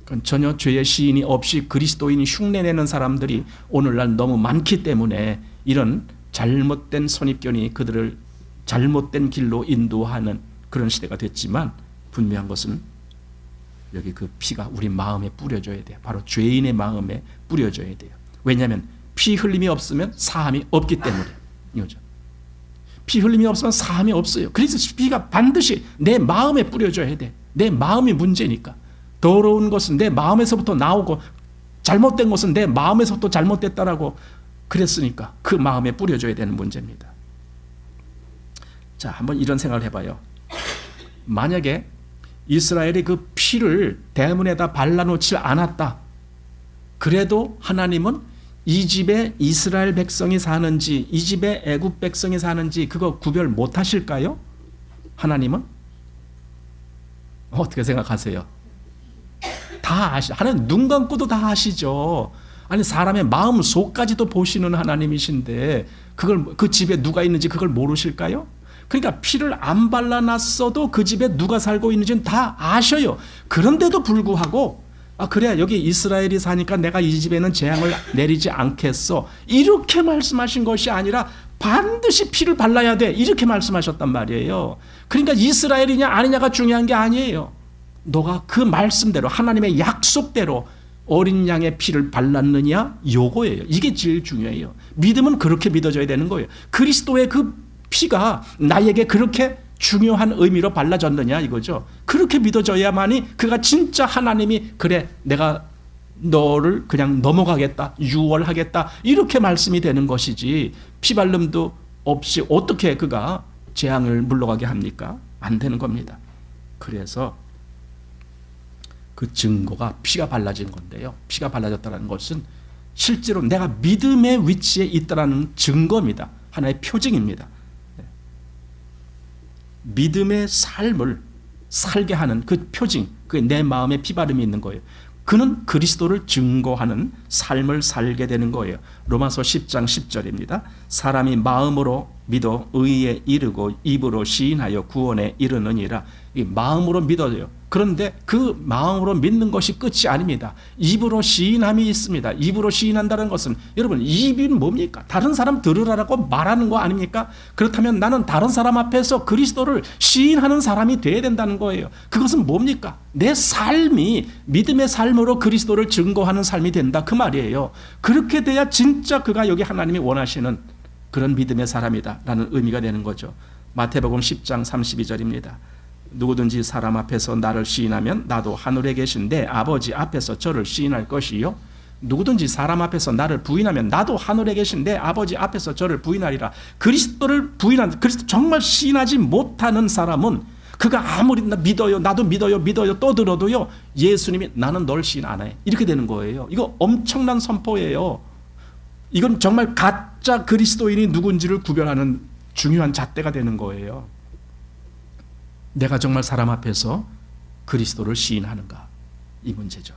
그건 전혀 죄의 시인이 없이 그리스도인이 흉내내는 사람들이 오늘날 너무 많기 때문에 이런 잘못된 선입견이 그들을 잘못된 길로 인도하는 그런 시대가 됐지만 분명한 것은 여기 그 피가 우리 마음에 뿌려져야 돼요. 바로 죄인의 마음에 뿌려져야 돼요. 왜냐하면 피 흘림이 없으면 사함이 없기 때문에 이거죠. 피 흘림이 없으면 사함이 없어요. 그래서 피가 반드시 내 마음에 뿌려져야 돼. 내 마음이 문제니까. 더러운 것은 내 마음에서부터 나오고 잘못된 것은 내 마음에서부터 잘못됐다라고 그랬으니까 그 마음에 뿌려져야 되는 문제입니다. 자, 한번 이런 생각을 해봐요. 만약에 이스라엘이 그 피를 대문에다 발라놓지 않았다. 그래도 하나님은 이 집에 이스라엘 백성이 사는지 이 집에 애굽 백성이 사는지 그거 구별 못 하실까요? 하나님은? 어떻게 생각하세요? 다 아시죠. 하나님 눈 감고도 다 아시죠. 아니 사람의 마음 속까지도 보시는 하나님이신데 그걸 그 집에 누가 있는지 그걸 모르실까요? 그러니까 피를 안 발라놨어도 그 집에 누가 살고 있는지는 다 아셔요. 그런데도 불구하고 그래 여기 이스라엘이 사니까 내가 이 집에는 재앙을 내리지 않겠어 이렇게 말씀하신 것이 아니라 반드시 피를 발라야 돼 이렇게 말씀하셨단 말이에요. 그러니까 이스라엘이냐 아니냐가 중요한 게 아니에요. 너가 그 말씀대로 하나님의 약속대로 어린 양의 피를 발랐느냐 요거예요. 이게 제일 중요해요. 믿음은 그렇게 믿어져야 되는 거예요. 그리스도의 그 피가 나에게 그렇게 중요한 의미로 발라졌느냐 이거죠. 그렇게 믿어져야만이 그가 진짜 하나님이 그래 내가 너를 그냥 넘어가겠다, 유월하겠다, 이렇게 말씀이 되는 것이지, 피발름도 없이 어떻게 그가 재앙을 물러가게 합니까? 안 되는 겁니다. 그래서 그 증거가 피가 발라진 건데요. 피가 발라졌다는 것은 실제로 내가 믿음의 위치에 있다는 증거입니다. 하나의 표징입니다. 믿음의 삶을 살게 하는 그 표징, 그게 내 마음에 피바름이 있는 거예요. 그는 그리스도를 증거하는 삶을 살게 되는 거예요. 로마서 10장 10절입니다. 사람이 마음으로 믿어 의에 이르고 입으로 시인하여 구원에 이르느니라. 이 마음으로 믿어요. 그런데 그 마음으로 믿는 것이 끝이 아닙니다. 입으로 시인함이 있습니다. 입으로 시인한다는 것은, 여러분, 입이 뭡니까? 다른 사람 들으라고 말하는 거 아닙니까? 그렇다면 나는 다른 사람 앞에서 그리스도를 시인하는 사람이 돼야 된다는 거예요. 그것은 뭡니까? 내 삶이 믿음의 삶으로 그리스도를 증거하는 삶이 된다, 그 말이에요. 그렇게 돼야 진짜 그가 여기 하나님이 원하시는 그런 믿음의 사람이다 라는 의미가 되는 거죠. 마태복음 10장 32절입니다. 누구든지 사람 앞에서 나를 시인하면 나도 하늘에 계신 내 아버지 앞에서 저를 시인할 것이요, 누구든지 사람 앞에서 나를 부인하면 나도 하늘에 계신 내 아버지 앞에서 저를 부인하리라. 그리스도를 부인한, 그리스도 정말 시인하지 못하는 사람은 그가 아무리 믿어요, 나도 믿어요 또 들어도요, 예수님이 나는 널 시인 안 해, 이렇게 되는 거예요. 이거 엄청난 선포예요. 이건 정말 가짜 그리스도인이 누군지를 구별하는 중요한 잣대가 되는 거예요. 내가 정말 사람 앞에서 그리스도를 시인하는가, 이 문제죠.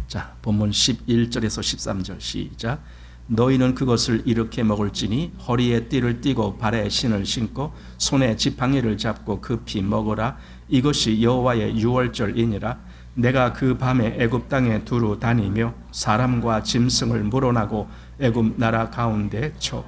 자, 본문 11절에서 13절 시작. 너희는 그것을 이렇게 먹을지니 허리에 띠를 띠고 발에 신을 신고 손에 지팡이를 잡고 급히 먹으라. 이것이 여호와의 유월절이니라. 내가 그 밤에 애굽 땅에 두루 다니며 사람과 짐승을 물어나고 애굽 나라 가운데 쳐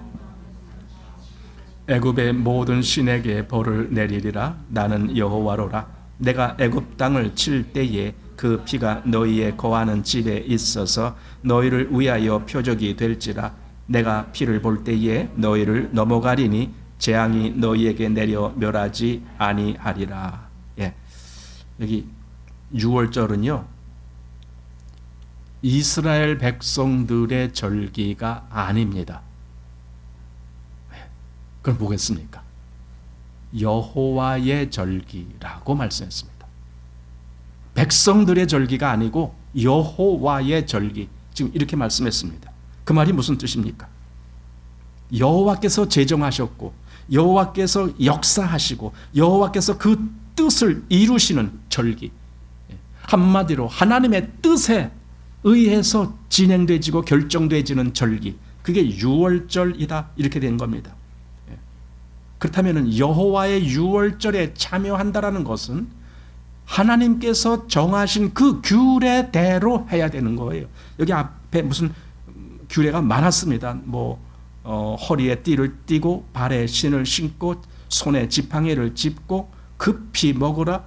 애굽의 모든 신에게 벌을 내리리라. 나는 여호와로라. 내가 애굽 땅을 칠 때에 그 피가 너희의 거하는 집에 있어서 너희를 위하여 표적이 될지라. 내가 피를 볼 때에 너희를 넘어가리니 재앙이 너희에게 내려 멸하지 아니하리라. 예. 여기 유월절은요, 이스라엘 백성들의 절기가 아닙니다. 그럼 뭐겠습니까? 여호와의 절기라고 말씀했습니다. 백성들의 절기가 아니고 여호와의 절기, 지금 이렇게 말씀했습니다. 그 말이 무슨 뜻입니까? 여호와께서 제정하셨고 여호와께서 역사하시고 여호와께서 그 뜻을 이루시는 절기, 한마디로 하나님의 뜻에 의해서 진행되지고 결정되지는 절기, 그게 유월절이다, 이렇게 된 겁니다. 그렇다면 여호와의 유월절에 참여한다라는 것은 하나님께서 정하신 그 규례대로 해야 되는 거예요. 여기 앞에 무슨 규례가 많았습니다. 허리에 띠를 띠고 발에 신을 신고 손에 지팡이를 짚고 급히 먹으라,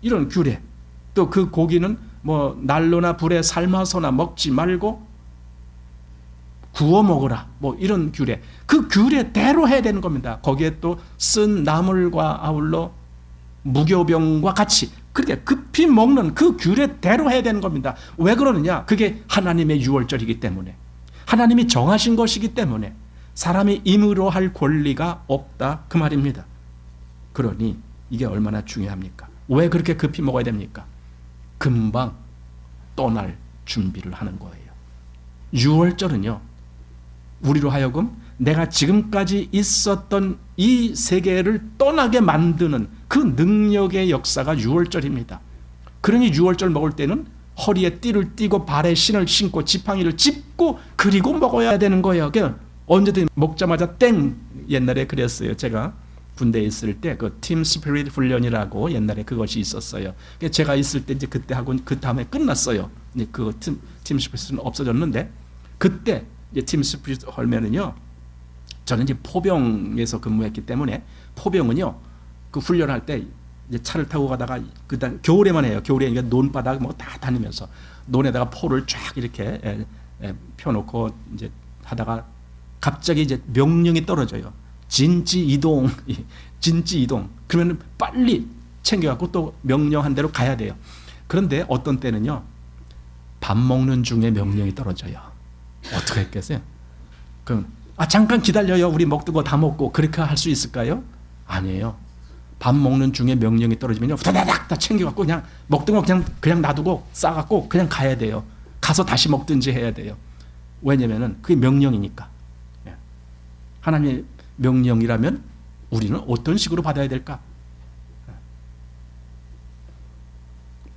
이런 규례. 또 그 고기는 난로나 불에 삶아서나 먹지 말고 구워 먹으라, 이런 규례. 그 규례대로 해야 되는 겁니다. 거기에 또 쓴 나물과 아울러 무교병과 같이 그렇게 급히 먹는 그 규례대로 해야 되는 겁니다. 왜 그러느냐? 그게 하나님의 유월절이기 때문에, 하나님이 정하신 것이기 때문에 사람이 임의로 할 권리가 없다, 그 말입니다. 그러니 이게 얼마나 중요합니까? 왜 그렇게 급히 먹어야 됩니까? 금방 떠날 준비를 하는 거예요. 유월절은요, 우리로 하여금 내가 지금까지 있었던 이 세계를 떠나게 만드는 그 능력의 역사가 유월절입니다. 그러니 유월절 먹을 때는 허리에 띠를 띠고 발에 신을 신고 지팡이를 짚고 그리고 먹어야 되는 거예요. 그냥 언제든 먹자마자 땡, 옛날에 그랬어요. 제가 군대에 있을 때 그 팀 스피릿 훈련이라고 옛날에 그것이 있었어요. 제가 있을 때 이제 그때 하고 그 다음에 끝났어요. 그 팀 스피릿은 없어졌는데, 그때 이제 팀 스피릿 하면은요, 저는 이제 포병에서 근무했기 때문에 포병은요, 그 훈련할 때 이제 차를 타고 가다가 그다음 겨울에만 해요. 겨울에 논바닥 다 다니면서 논에다가 포를 쫙 이렇게 펴놓고 이제 하다가 갑자기 이제 명령이 떨어져요. 진지 이동. 그러면 빨리 챙겨갖고 또 명령한 대로 가야 돼요. 그런데 어떤 때는요, 밥 먹는 중에 명령이 떨어져요. 어떻게 했겠어요? 그럼 잠깐 기다려요. 우리 먹던 거 다 먹고. 그렇게 할 수 있을까요? 아니에요. 밥 먹는 중에 명령이 떨어지면요, 다다닥 다 챙겨갖고 그냥 먹던 거 그냥 놔두고 싸갖고 그냥 가야 돼요. 가서 다시 먹든지 해야 돼요. 왜냐면은 그게 명령이니까. 하나님의 명령이라면 우리는 어떤 식으로 받아야 될까?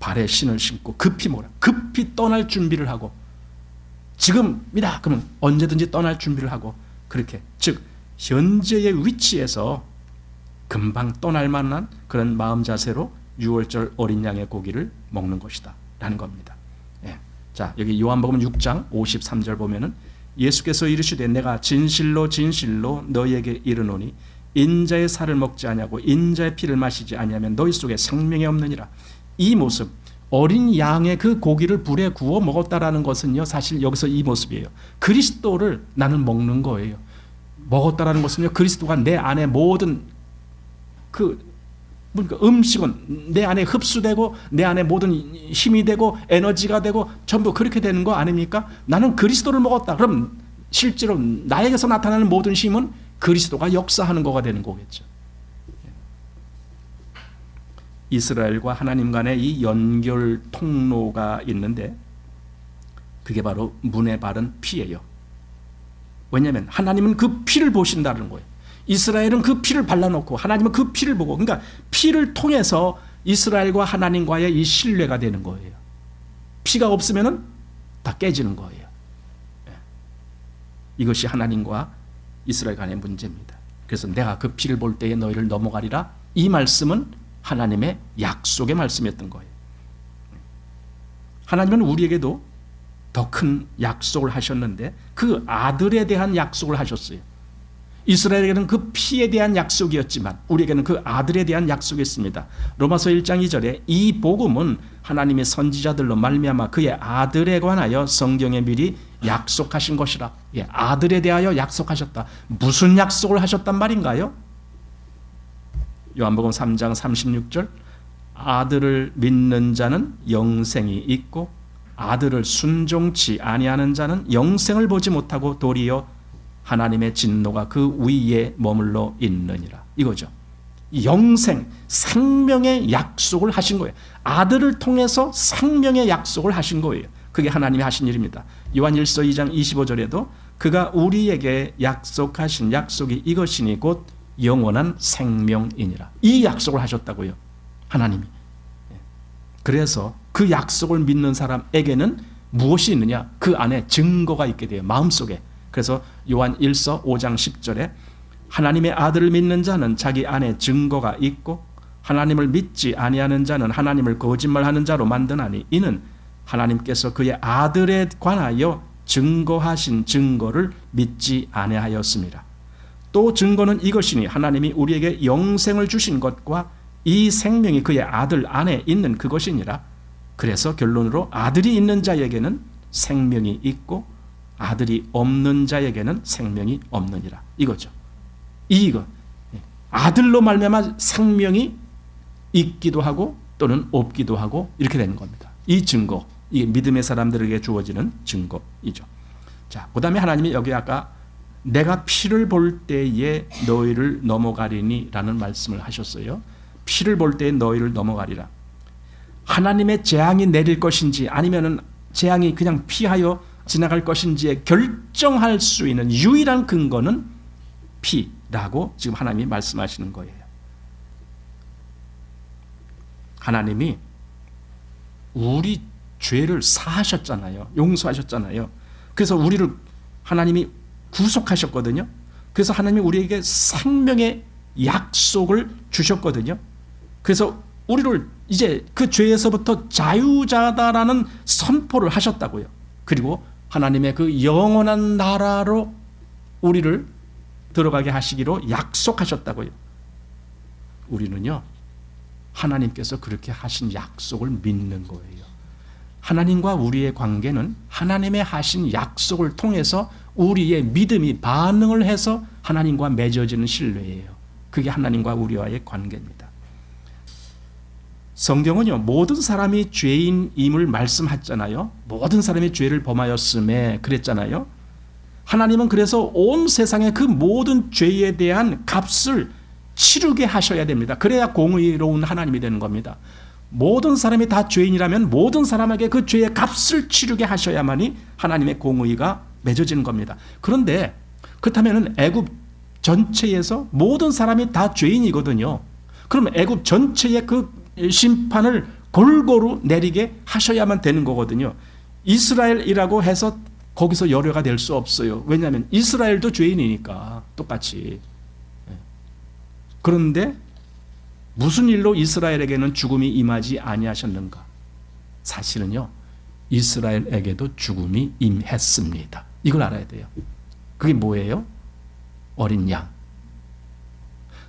발에 신을 신고 급히 급히 떠날 준비를 하고, 지금이다 그러면 언제든지 떠날 준비를 하고, 그렇게 즉 현재의 위치에서 금방 떠날 만한 그런 마음 자세로 6월절 어린 양의 고기를 먹는 것이다 라는 겁니다. 자, 여기 요한복음 6장 53절 보면은 예수께서 이르시되 내가 진실로 진실로 너희에게 이르노니 인자의 살을 먹지 아니하고 인자의 피를 마시지 아니하면 너희 속에 생명이 없느니라. 이 모습, 어린 양의 그 고기를 불에 구워 먹었다라는 것은요, 사실 여기서 이 모습이에요. 그리스도를 나는 먹는 거예요. 먹었다라는 것은요, 그리스도가 내 안에 모든 음식은 내 안에 흡수되고 내 안에 모든 힘이 되고 에너지가 되고 전부 그렇게 되는 거 아닙니까? 나는 그리스도를 먹었다. 그럼 실제로 나에게서 나타나는 모든 힘은 그리스도가 역사하는 거가 되는 거겠죠. 이스라엘과 하나님 간의 이 연결 통로가 있는데 그게 바로 문에 바른 피예요. 왜냐하면 하나님은 그 피를 보신다는 거예요. 이스라엘은 그 피를 발라놓고 하나님은 그 피를 보고, 그러니까 피를 통해서 이스라엘과 하나님과의 이 신뢰가 되는 거예요. 피가 없으면은 다 깨지는 거예요. 이것이 하나님과 이스라엘 간의 문제입니다. 그래서 내가 그 피를 볼 때에 너희를 넘어가리라, 이 말씀은 하나님의 약속의 말씀이었던 거예요. 하나님은 우리에게도 더 큰 약속을 하셨는데 그 아들에 대한 약속을 하셨어요. 이스라엘에게는 그 피에 대한 약속이었지만 우리에게는 그 아들에 대한 약속이 있습니다. 로마서 1장 2절에 이 복음은 하나님의 선지자들로 말미암아 그의 아들에 관하여 성경에 미리 약속하신 것이라. 아들에 대하여 약속하셨다. 무슨 약속을 하셨단 말인가요? 요한복음 3장 36절, 아들을 믿는 자는 영생이 있고 아들을 순종치 아니하는 자는 영생을 보지 못하고 도리어 하나님의 진노가 그 위에 머물러 있느니라. 이거죠. 영생, 생명의 약속을 하신 거예요. 아들을 통해서 생명의 약속을 하신 거예요. 그게 하나님이 하신 일입니다. 요한일서 2장 25절에도 그가 우리에게 약속하신 약속이 이것이니 곧 영원한 생명이니라. 이 약속을 하셨다고요, 하나님이. 그래서 그 약속을 믿는 사람에게는 무엇이 있느냐? 그 안에 증거가 있게 돼요, 마음속에. 그래서 요한 1서 5장 10절에 하나님의 아들을 믿는 자는 자기 안에 증거가 있고 하나님을 믿지 아니하는 자는 하나님을 거짓말하는 자로 만드나니 이는 하나님께서 그의 아들에 관하여 증거하신 증거를 믿지 아니하였습니다. 또 증거는 이것이니 하나님이 우리에게 영생을 주신 것과 이 생명이 그의 아들 안에 있는 그것이니라. 그래서 결론으로 아들이 있는 자에게는 생명이 있고 아들이 없는 자에게는 생명이 없느니라. 이거죠. 이거 아들로 말미암아 생명이 있기도 하고 또는 없기도 하고 이렇게 되는 겁니다. 이 증거, 이게 믿음의 사람들에게 주어지는 증거이죠. 자, 그다음에 하나님이 여기 아까 내가 피를 볼 때에 너희를 넘어가리니 라는 말씀을 하셨어요. 피를 볼 때에 너희를 넘어가리라. 하나님의 재앙이 내릴 것인지 아니면은 재앙이 그냥 피하여 지나갈 것인지에 결정할 수 있는 유일한 근거는 피라고 지금 하나님이 말씀하시는 거예요. 하나님이 우리 죄를 사하셨잖아요. 용서하셨잖아요. 그래서 우리를 하나님이 구속하셨거든요. 그래서 하나님이 우리에게 생명의 약속을 주셨거든요. 그래서 우리를 이제 그 죄에서부터 자유자다라는 선포를 하셨다고요. 그리고 하나님의 그 영원한 나라로 우리를 들어가게 하시기로 약속하셨다고요. 우리는요, 하나님께서 그렇게 하신 약속을 믿는 거예요. 하나님과 우리의 관계는 하나님의 하신 약속을 통해서 우리의 믿음이 반응을 해서 하나님과 맺어지는 신뢰예요. 그게 하나님과 우리와의 관계입니다. 성경은요, 모든 사람이 죄인임을 말씀하잖아요. 모든 사람이 죄를 범하였음에 그랬잖아요. 하나님은 그래서 온 세상의 그 모든 죄에 대한 값을 치르게 하셔야 됩니다. 그래야 공의로운 하나님이 되는 겁니다. 모든 사람이 다 죄인이라면 모든 사람에게 그 죄의 값을 치르게 하셔야만이 하나님의 공의가 맺어지는 겁니다. 그런데 그렇다면 애굽 전체에서 모든 사람이 다 죄인이거든요. 그럼 애굽 전체의 그 심판을 골고루 내리게 하셔야만 되는 거거든요. 이스라엘이라고 해서 거기서 열애가 될 수 없어요. 왜냐하면 이스라엘도 죄인이니까 똑같이. 그런데 무슨 일로 이스라엘에게는 죽음이 임하지 아니하셨는가? 사실은요, 이스라엘에게도 죽음이 임했습니다. 이걸 알아야 돼요. 그게 뭐예요? 어린 양.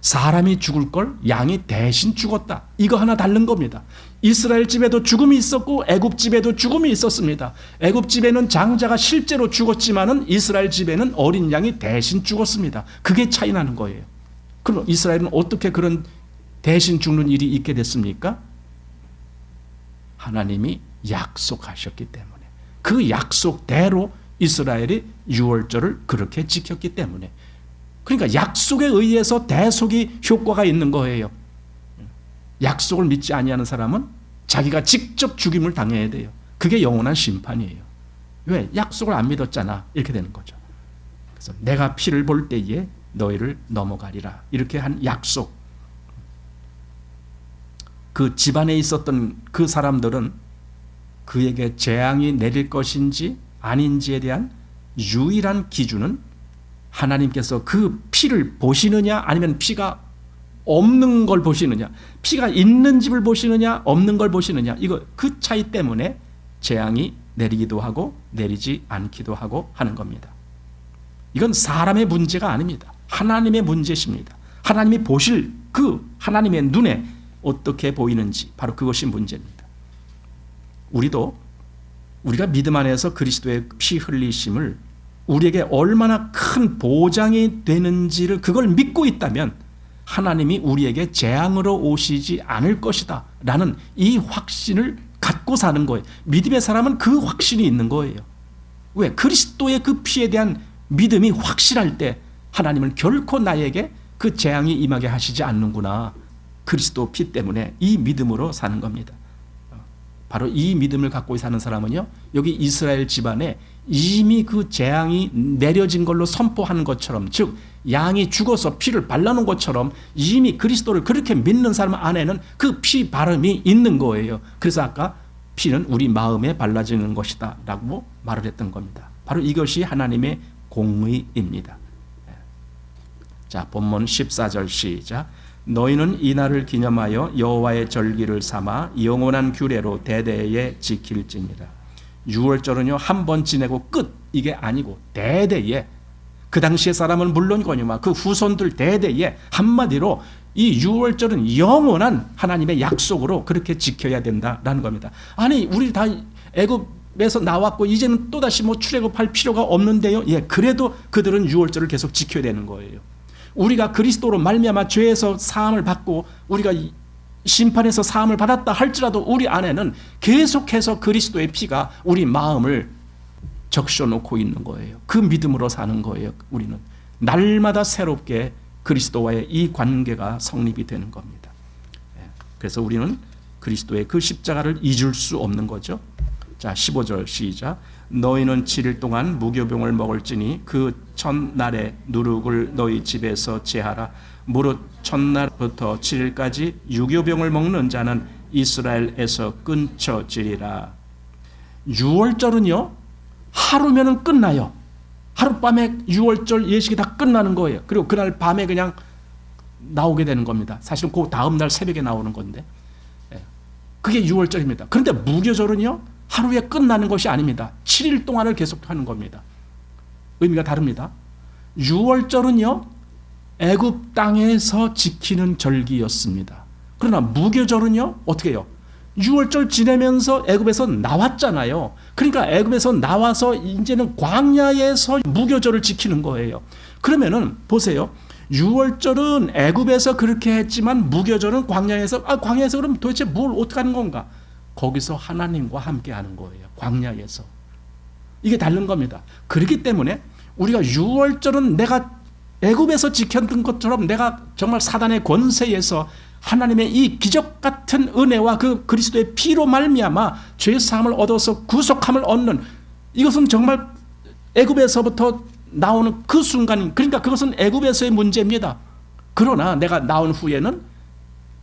사람이 죽을 걸 양이 대신 죽었다. 이거 하나 다른 겁니다. 이스라엘 집에도 죽음이 있었고 애굽 집에도 죽음이 있었습니다. 애굽 집에는 장자가 실제로 죽었지만은 이스라엘 집에는 어린 양이 대신 죽었습니다. 그게 차이 나는 거예요. 그럼 이스라엘은 어떻게 그런 대신 죽는 일이 있게 됐습니까? 하나님이 약속하셨기 때문에, 그 약속대로 이스라엘이 유월절을 그렇게 지켰기 때문에, 그러니까 약속에 의해서 대속이 효과가 있는 거예요. 약속을 믿지 아니하는 사람은 자기가 직접 죽임을 당해야 돼요. 그게 영원한 심판이에요. 왜? 약속을 안 믿었잖아. 이렇게 되는 거죠. 그래서 내가 피를 볼 때에 너희를 넘어가리라. 이렇게 한 약속. 그 집안에 있었던 그 사람들은 그에게 재앙이 내릴 것인지 아닌지에 대한 유일한 기준은 하나님께서 그 피를 보시느냐 아니면 피가 없는 걸 보시느냐, 피가 있는 집을 보시느냐 없는 걸 보시느냐, 이거 그 차이 때문에 재앙이 내리기도 하고 내리지 않기도 하고 하는 겁니다. 이건 사람의 문제가 아닙니다. 하나님의 문제십니다. 하나님이 보실 그 하나님의 눈에 어떻게 보이는지 바로 그것이 문제입니다. 우리가 믿음 안에서 그리스도의 피 흘리심을 우리에게 얼마나 큰 보장이 되는지를 그걸 믿고 있다면 하나님이 우리에게 재앙으로 오시지 않을 것이다 라는 이 확신을 갖고 사는 거예요. 믿음의 사람은 그 확신이 있는 거예요. 왜? 그리스도의 그 피에 대한 믿음이 확실할 때 하나님은 결코 나에게 그 재앙이 임하게 하시지 않는구나. 그리스도 피 때문에 이 믿음으로 사는 겁니다. 바로 이 믿음을 갖고 사는 사람은요, 여기 이스라엘 집안에 이미 그 재앙이 내려진 걸로 선포하는 것처럼, 즉 양이 죽어서 피를 발라놓은 것처럼 이미 그리스도를 그렇게 믿는 사람 안에는 그 피 바름이 있는 거예요. 그래서 아까 피는 우리 마음에 발라지는 것이다 라고 말을 했던 겁니다. 바로 이것이 하나님의 공의입니다. 자, 본문 14절 시작. 너희는 이 날을 기념하여 여호와의 절기를 삼아 영원한 규례로 대대에 지킬지니라. 유월절은요, 한 번 지내고 끝, 이게 아니고 대대에, 그 당시의 사람은 물론이거니와 그 후손들 대대에, 한마디로 이 유월절은 영원한 하나님의 약속으로 그렇게 지켜야 된다라는 겁니다. 아니, 우리 다 애굽에서 나왔고 이제는 또다시 출애굽할 필요가 없는데요. 예, 그래도 그들은 유월절을 계속 지켜야 되는 거예요. 우리가 그리스도로 말미암아 죄에서 사함을 받고 우리가 심판에서 사함을 받았다 할지라도 우리 안에는 계속해서 그리스도의 피가 우리 마음을 적셔놓고 있는 거예요. 그 믿음으로 사는 거예요. 우리는 날마다 새롭게 그리스도와의 이 관계가 성립이 되는 겁니다. 그래서 우리는 그리스도의 그 십자가를 잊을 수 없는 거죠. 자, 15절 시작. 너희는 7일 동안 무교병을 먹을지니 그 첫날에 누룩을 너희 집에서 제하라. 무릇 첫날부터 7일까지 유교병을 먹는 자는 이스라엘에서 끊쳐지리라. 유월절은요, 하루면은 끝나요. 하룻밤에 유월절 예식이 다 끝나는 거예요. 그리고 그날 밤에 그냥 나오게 되는 겁니다. 사실은 그 다음날 새벽에 나오는 건데, 그게 유월절입니다. 그런데 무교절은요, 하루에 끝나는 것이 아닙니다. 7일 동안을 계속하는 겁니다. 의미가 다릅니다. 유월절은요, 애굽 땅에서 지키는 절기였습니다. 그러나 무교절은요, 어떻게 해요? 유월절 지내면서 애굽에서 나왔잖아요. 그러니까 애굽에서 나와서 이제는 광야에서 무교절을 지키는 거예요. 그러면은 보세요. 유월절은 애굽에서 그렇게 했지만 무교절은 광야에서 광야에서 그럼 도대체 뭘 어떻게 하는 건가? 거기서 하나님과 함께 하는 거예요. 광야에서. 이게 다른 겁니다. 그렇기 때문에 우리가 유월절은 내가 애굽에서 지켰던 것처럼 내가 정말 사단의 권세에서 하나님의 이 기적 같은 은혜와 그 그리스도의 피로 말미암아 죄 사함을 얻어서 구속함을 얻는, 이것은 정말 애굽에서부터 나오는 그 순간, 그러니까 그것은 애굽에서의 문제입니다. 그러나 내가 나온 후에는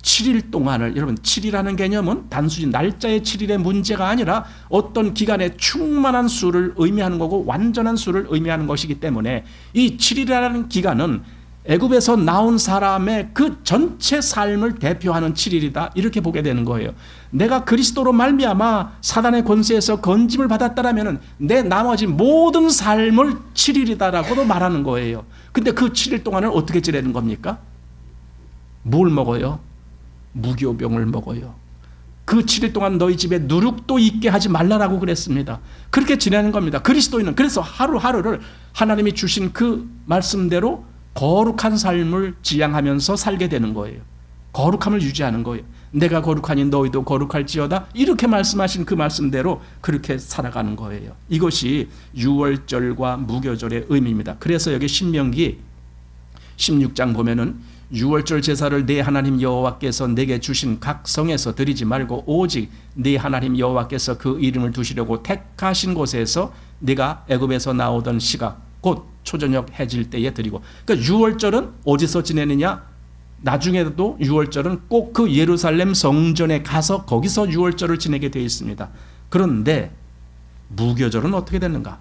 7일 동안을, 여러분 7이라는 개념은 단순히 날짜의 7일의 문제가 아니라 어떤 기간의 충만한 수를 의미하는 거고 완전한 수를 의미하는 것이기 때문에 이 7일이라는 기간은 애굽에서 나온 사람의 그 전체 삶을 대표하는 7일이다, 이렇게 보게 되는 거예요. 내가 그리스도로 말미암아 사단의 권세에서 건짐을 받았다라면 내 나머지 모든 삶을 7일이다라고도 말하는 거예요. 근데 그 7일 동안을 어떻게 지내는 겁니까? 뭘 먹어요? 무교병을 먹어요. 그 7일 동안 너희 집에 누룩도 있게 하지 말라라고 그랬습니다. 그렇게 지내는 겁니다. 그리스도인은 그래서 하루하루를 하나님이 주신 그 말씀대로 거룩한 삶을 지향하면서 살게 되는 거예요. 거룩함을 유지하는 거예요. 내가 거룩하니 너희도 거룩할지어다, 이렇게 말씀하신 그 말씀대로 그렇게 살아가는 거예요. 이것이 유월절과 무교절의 의미입니다. 그래서 여기 신명기 16장 보면은 유월절 제사를 네 하나님 여호와께서 내게 주신 각 성에서 드리지 말고 오직 네 하나님 여호와께서 그 이름을 두시려고 택하신 곳에서 네가 애굽에서 나오던 시각 곧 초저녁 해질 때에 드리고. 그러니까 유월절은 어디서 지내느냐? 나중에도 유월절은 꼭 그 예루살렘 성전에 가서 거기서 유월절을 지내게 되어 있습니다. 그런데 무교절은 어떻게 되는가?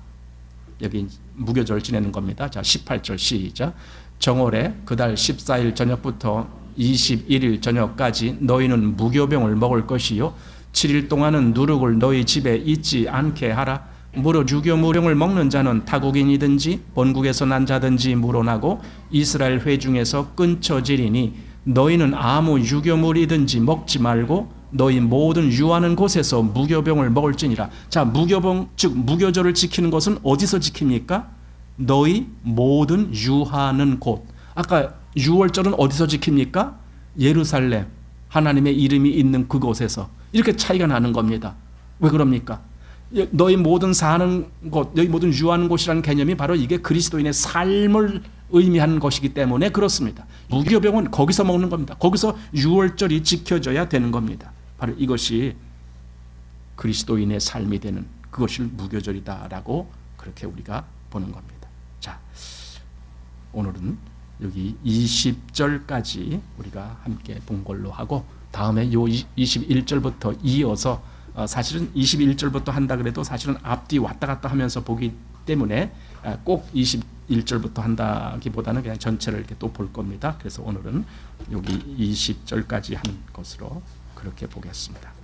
여기 무교절 지내는 겁니다. 자, 18절 시작. 정월에 그달 14일 저녁부터 21일 저녁까지 너희는 무교병을 먹을 것이요 7일 동안은 누룩을 너희 집에 있지 않게 하라. 무릇 유교무령을 먹는 자는 타국인이든지 본국에서 난 자든지 물어나고 이스라엘 회중에서 끊쳐지리니 너희는 아무 유교물이든지 먹지 말고 너희 모든 유하는 곳에서 무교병을 먹을지니라. 자, 무교병 즉 무교절을 지키는 것은 어디서 지킵니까? 너희 모든 유하는 곳. 아까 유월절은 어디서 지킵니까? 예루살렘, 하나님의 이름이 있는 그곳에서. 이렇게 차이가 나는 겁니다. 왜 그럽니까? 너희 모든 사는 곳, 너희 모든 유하는 곳이라는 개념이 바로 이게 그리스도인의 삶을 의미하는 것이기 때문에 그렇습니다. 무교병은 거기서 먹는 겁니다. 거기서 유월절이 지켜져야 되는 겁니다. 바로 이것이 그리스도인의 삶이 되는 그것이 무교절이다라고 그렇게 우리가 보는 겁니다. 자, 오늘은 여기 20절까지 우리가 함께 본 걸로 하고 다음에 요 21절부터 이어서 사실은 21절부터 한다 그래도 사실은 앞뒤 왔다 갔다 하면서 보기 때문에 꼭 21절부터 한다기보다는 그냥 전체를 이렇게 또 볼 겁니다. 그래서 오늘은 여기 20절까지 한 것으로 그렇게 보겠습니다.